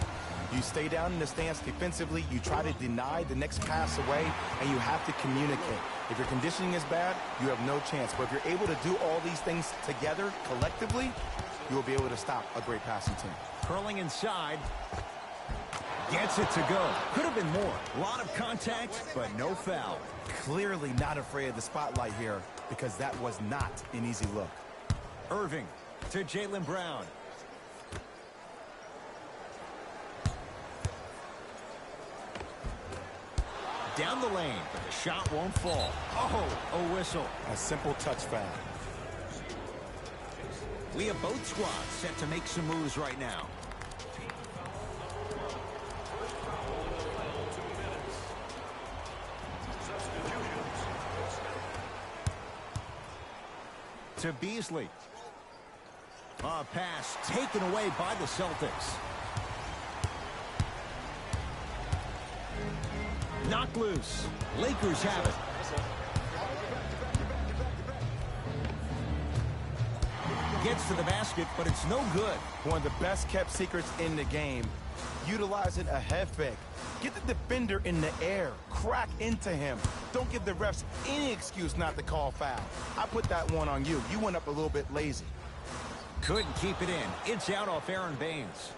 You stay down in the stance defensively, you try to deny the next pass away, and you have to communicate. If your conditioning is bad, you have no chance. But if you're able to do all these things together, collectively, you will be able to stop a great passing team. Curling inside. Gets it to go. Could have been more. A lot of contact, but no foul. Clearly not afraid of the spotlight here because that was not an easy look. Irving to Jaylen Brown. Down the lane, but the shot won't fall. Oh, a whistle. A simple touch foul. We have both squads set to make some moves right now. To Beasley. A pass taken away by the Celtics. Knocked loose. Lakers have it. Gets to the basket, but it's no good. One of the best kept secrets in the game. Utilizing a head fake. Get the defender in the air. Crack into him. Don't give the refs any excuse not to call foul. I put that one on you. You went up a little bit lazy. Couldn't keep it in. It's out off Aaron Baines.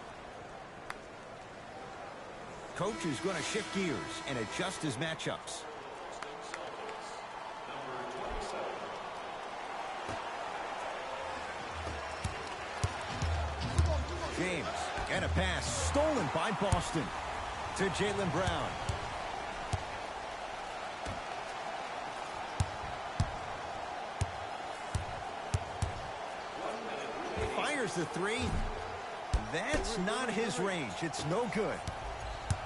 Coach is going to shift gears and adjust his matchups. James, and a pass stolen by Boston to Jaylen Brown. Fires the three. That's not his range. It's no good.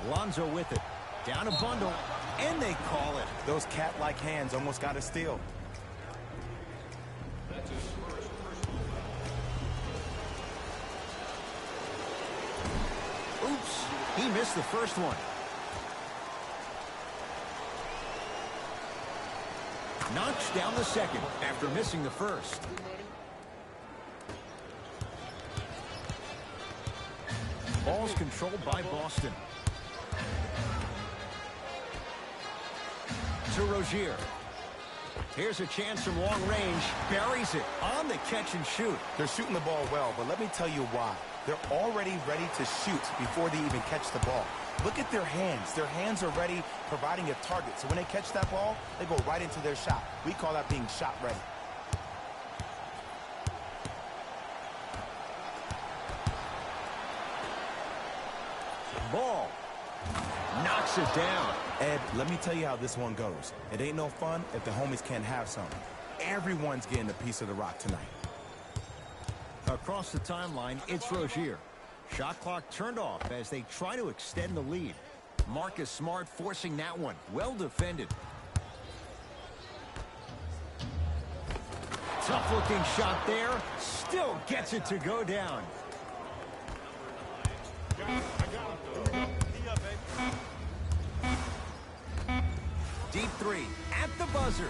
Lonzo with it. Down a bundle, and they call it. Those cat-like hands almost got a steal. Oops, he missed the first one. Knocks down the second after missing the first. Ball's controlled by Boston. To Rozier. Here's a chance from long range. Buries it on the catch and shoot. They're shooting the ball well, but let me tell you why. They're already ready to shoot before they even catch the ball. Look at their hands. Their hands are ready, providing a target. So when they catch that ball, they go right into their shot. We call that being shot ready. Ball knocks it down. Ed, let me tell you how this one goes. It ain't no fun if the homies can't have some. Everyone's getting a piece of the rock tonight. Across the timeline, it's Rozier. Shot clock turned off as they try to extend the lead. Marcus Smart forcing that one. Well defended. Tough-looking shot there. Still gets it to go down. Deep three at the buzzer.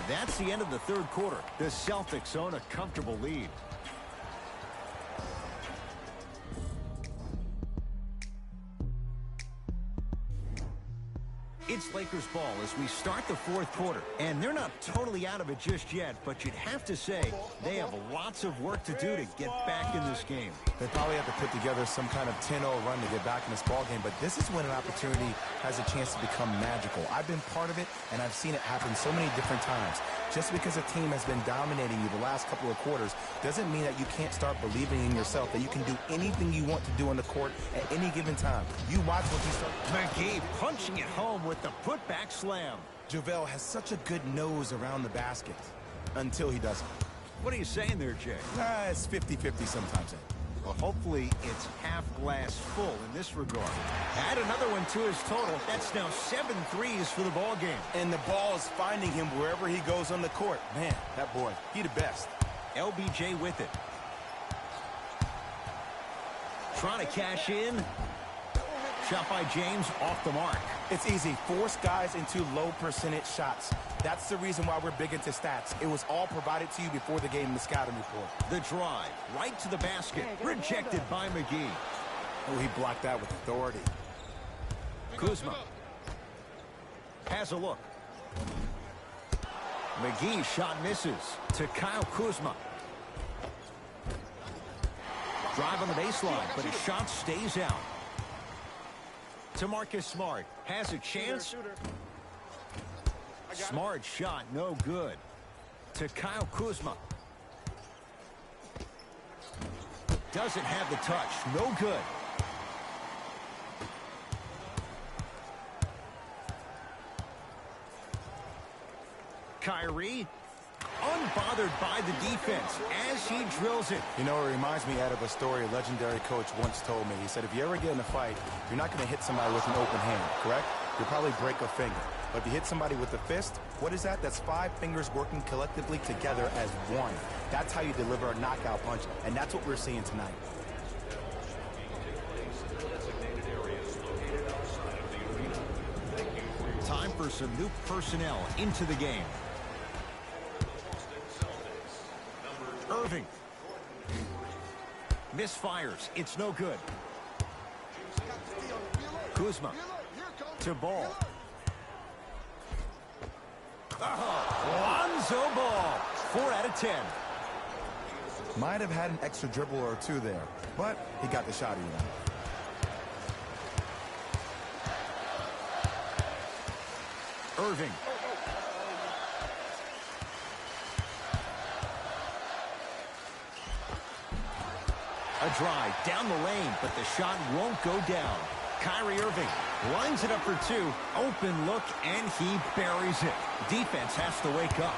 That's the end of the third quarter. The Celtics own a comfortable lead. It's Lakers ball as we start the fourth quarter. And they're not totally out of it just yet, but you'd have to say they have lots of work to do to get back in this game. They probably have to put together some kind of 10-0 run to get back in this ball game, but this is when an opportunity has a chance to become magical. I've been part of it, and I've seen it happen so many different times. Just because a team has been dominating you the last couple of quarters doesn't mean that you can't start believing in yourself, that you can do anything you want to do on the court at any given time. You watch what you start. McGee punching it home with the putback slam. JaVale has such a good nose around the basket until he doesn't. What are you saying there, Jay? It's 50-50 sometimes. Well, hopefully it's half glass full in this regard. Add another one to his total. That's now 7 threes for the ball game. And the ball is finding him wherever he goes on the court. Man, that boy, he the best. LBJ with it. Trying to cash in. Shot by James off the mark. It's easy. Force guys into low percentage shots. That's the reason why we're big into stats. It was all provided to you before the game in the scouting report. The drive, right to the basket. Rejected by McGee. Oh, he blocked that with authority. Kuzma has a look. McGee's shot misses to Kyle Kuzma. Drive on the baseline, but his shot stays out. To Marcus Smart. Has a chance. Smart shot, no good. To Kyle Kuzma. Doesn't have the touch, no good. Kyrie, unbothered by the defense as he drills it. You know, it reminds me out of a story a legendary coach once told me. He said, if you ever get in a fight, you're not going to hit somebody with an open hand, correct? You'll probably break a finger. But if you hit somebody with a fist, what is that? That's 5 fingers working collectively together as one. That's how you deliver a knockout punch, and that's what we're seeing tonight. Time for some new personnel into the game. Irving. Misfires. It's no good. Kuzma. To Ball. Lonzo Ball. 4 out of 10. Might have had an extra dribble or two there, but he got the shot he wanted. Irving. A drive down the lane, but the shot won't go down. Kyrie Irving lines it up for 2. Open look, and he buries it. Defense has to wake up.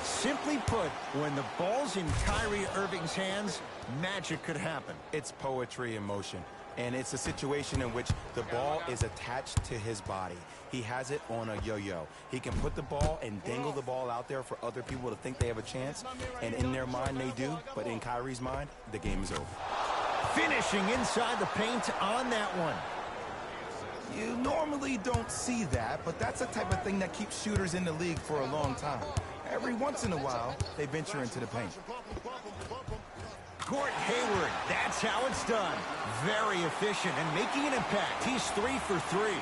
Simply put, when the ball's in Kyrie Irving's hands, magic could happen. It's poetry in motion. And it's a situation in which the ball is attached to his body. He has it on a yo-yo. He can put the ball and dangle the ball out there for other people to think they have a chance. And in their mind, they do. But in Kyrie's mind, the game is over. Finishing inside the paint on that one. You normally don't see that, but that's the type of thing that keeps shooters in the league for a long time. Every once in a while, they venture into the paint. Gordon Hayward, that's how it's done. Very efficient and making an impact. He's 3 for 3.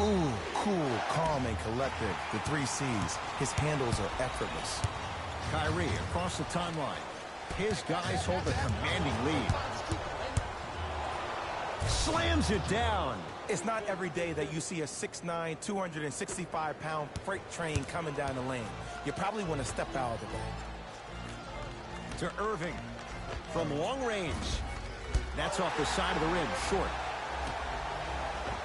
Ooh, cool, calm, and collected. The 3 C's. His handles are effortless. Kyrie across the timeline. His guys hold a commanding lead. Slams it down. It's not every day that you see a 6'9", 265-pound freight train coming down the lane. You probably want to step out of the way. To Irving from long range. That's off the side of the rim, short.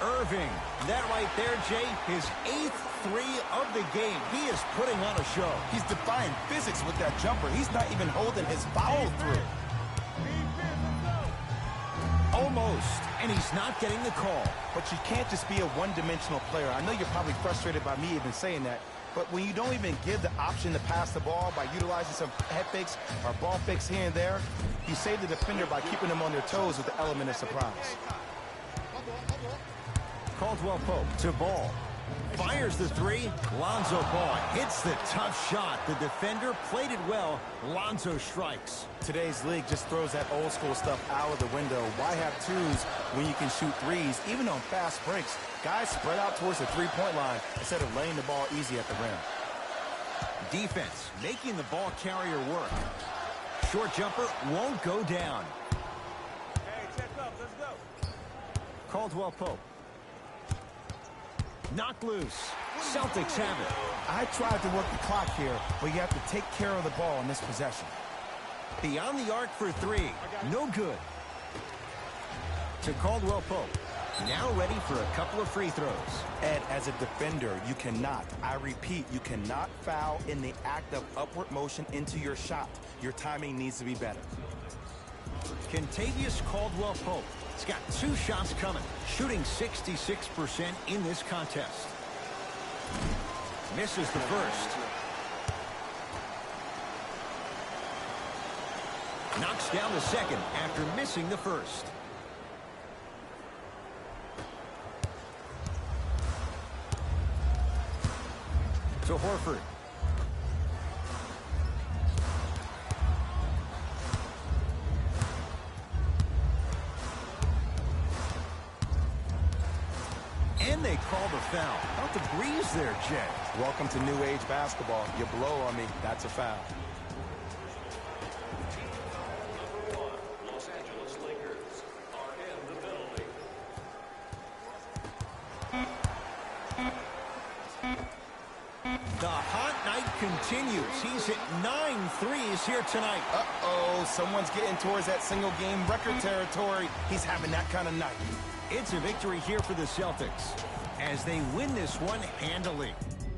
Irving. That right there, Jay, his 8th three of the game. He is putting on a show. He's defying physics with that jumper. He's not even holding his follow through. Almost, and he's not getting the call. But you can't just be a one-dimensional player. I know you're probably frustrated by me even saying that, but when you don't even give the option to pass the ball by utilizing some head fakes or ball fakes here and there, you save the defender by keeping them on their toes with the element of surprise. Caldwell Pope to Ball. Fires the three. Lonzo Ball hits the tough shot. The defender played it well. Lonzo strikes. Today's league just throws that old school stuff out of the window. Why have twos when you can shoot threes, even on fast breaks? Guys spread out towards the three-point line instead of laying the ball easy at the rim. Defense making the ball carrier work. Short jumper won't go down. Hey, check up. Let's go. Caldwell Pope. Knocked loose. Celtics have it. I tried to work the clock here, but you have to take care of the ball in this possession. Beyond the arc for three. No good. To Caldwell Pope. Now ready for a couple of free throws. Ed, as a defender, you cannot, I repeat, you cannot foul in the act of upward motion into your shot. Your timing needs to be better. Kentavious Caldwell Pope. He's got 2 shots coming, shooting 66% in this contest. Misses the first. Knocks down the second after missing the first. To Horford. And they call the foul. About to breeze there, Jay. Welcome to new age basketball. You blow on me, that's a foul. Number 1, Los Angeles Lakers are in the penalty. The hot night continues. He's hit 9 threes here tonight. Uh-oh, someone's getting towards that single-game record territory. He's having that kind of night. It's a victory here for the Celtics as they win this one handily.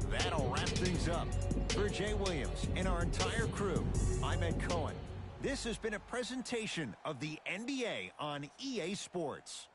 That'll wrap things up. For Jay Williams and our entire crew, I'm Ed Cohen. This has been a presentation of the NBA on EA Sports.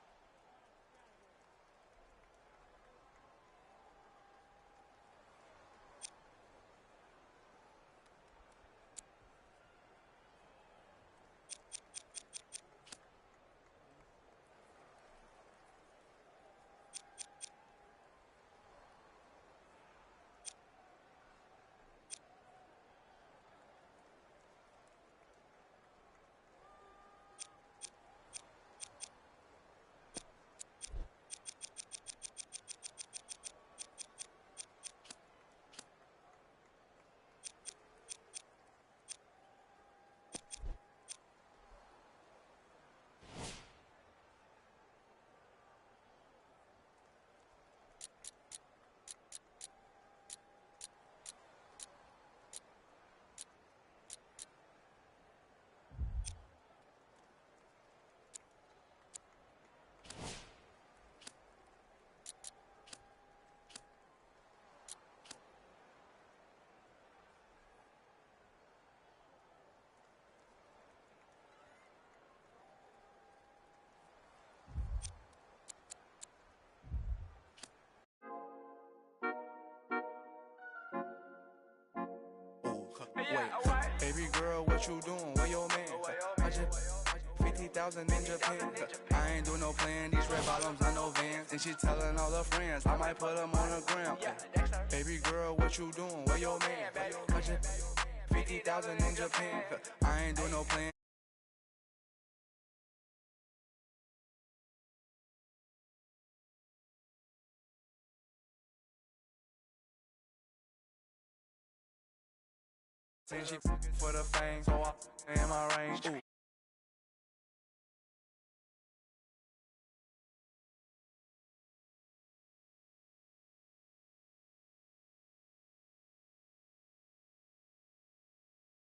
Wait, baby girl, what you doing? Where your man? I just 50,000 in Japan. I ain't doing no plan. These red bottoms, I know Vans. And she telling all her friends, I might put them on the gram. Baby girl, what you doing? Where your man? I just 50,000 in Japan. I ain't doing no plan. She for the fame, so I am my range. Ooh,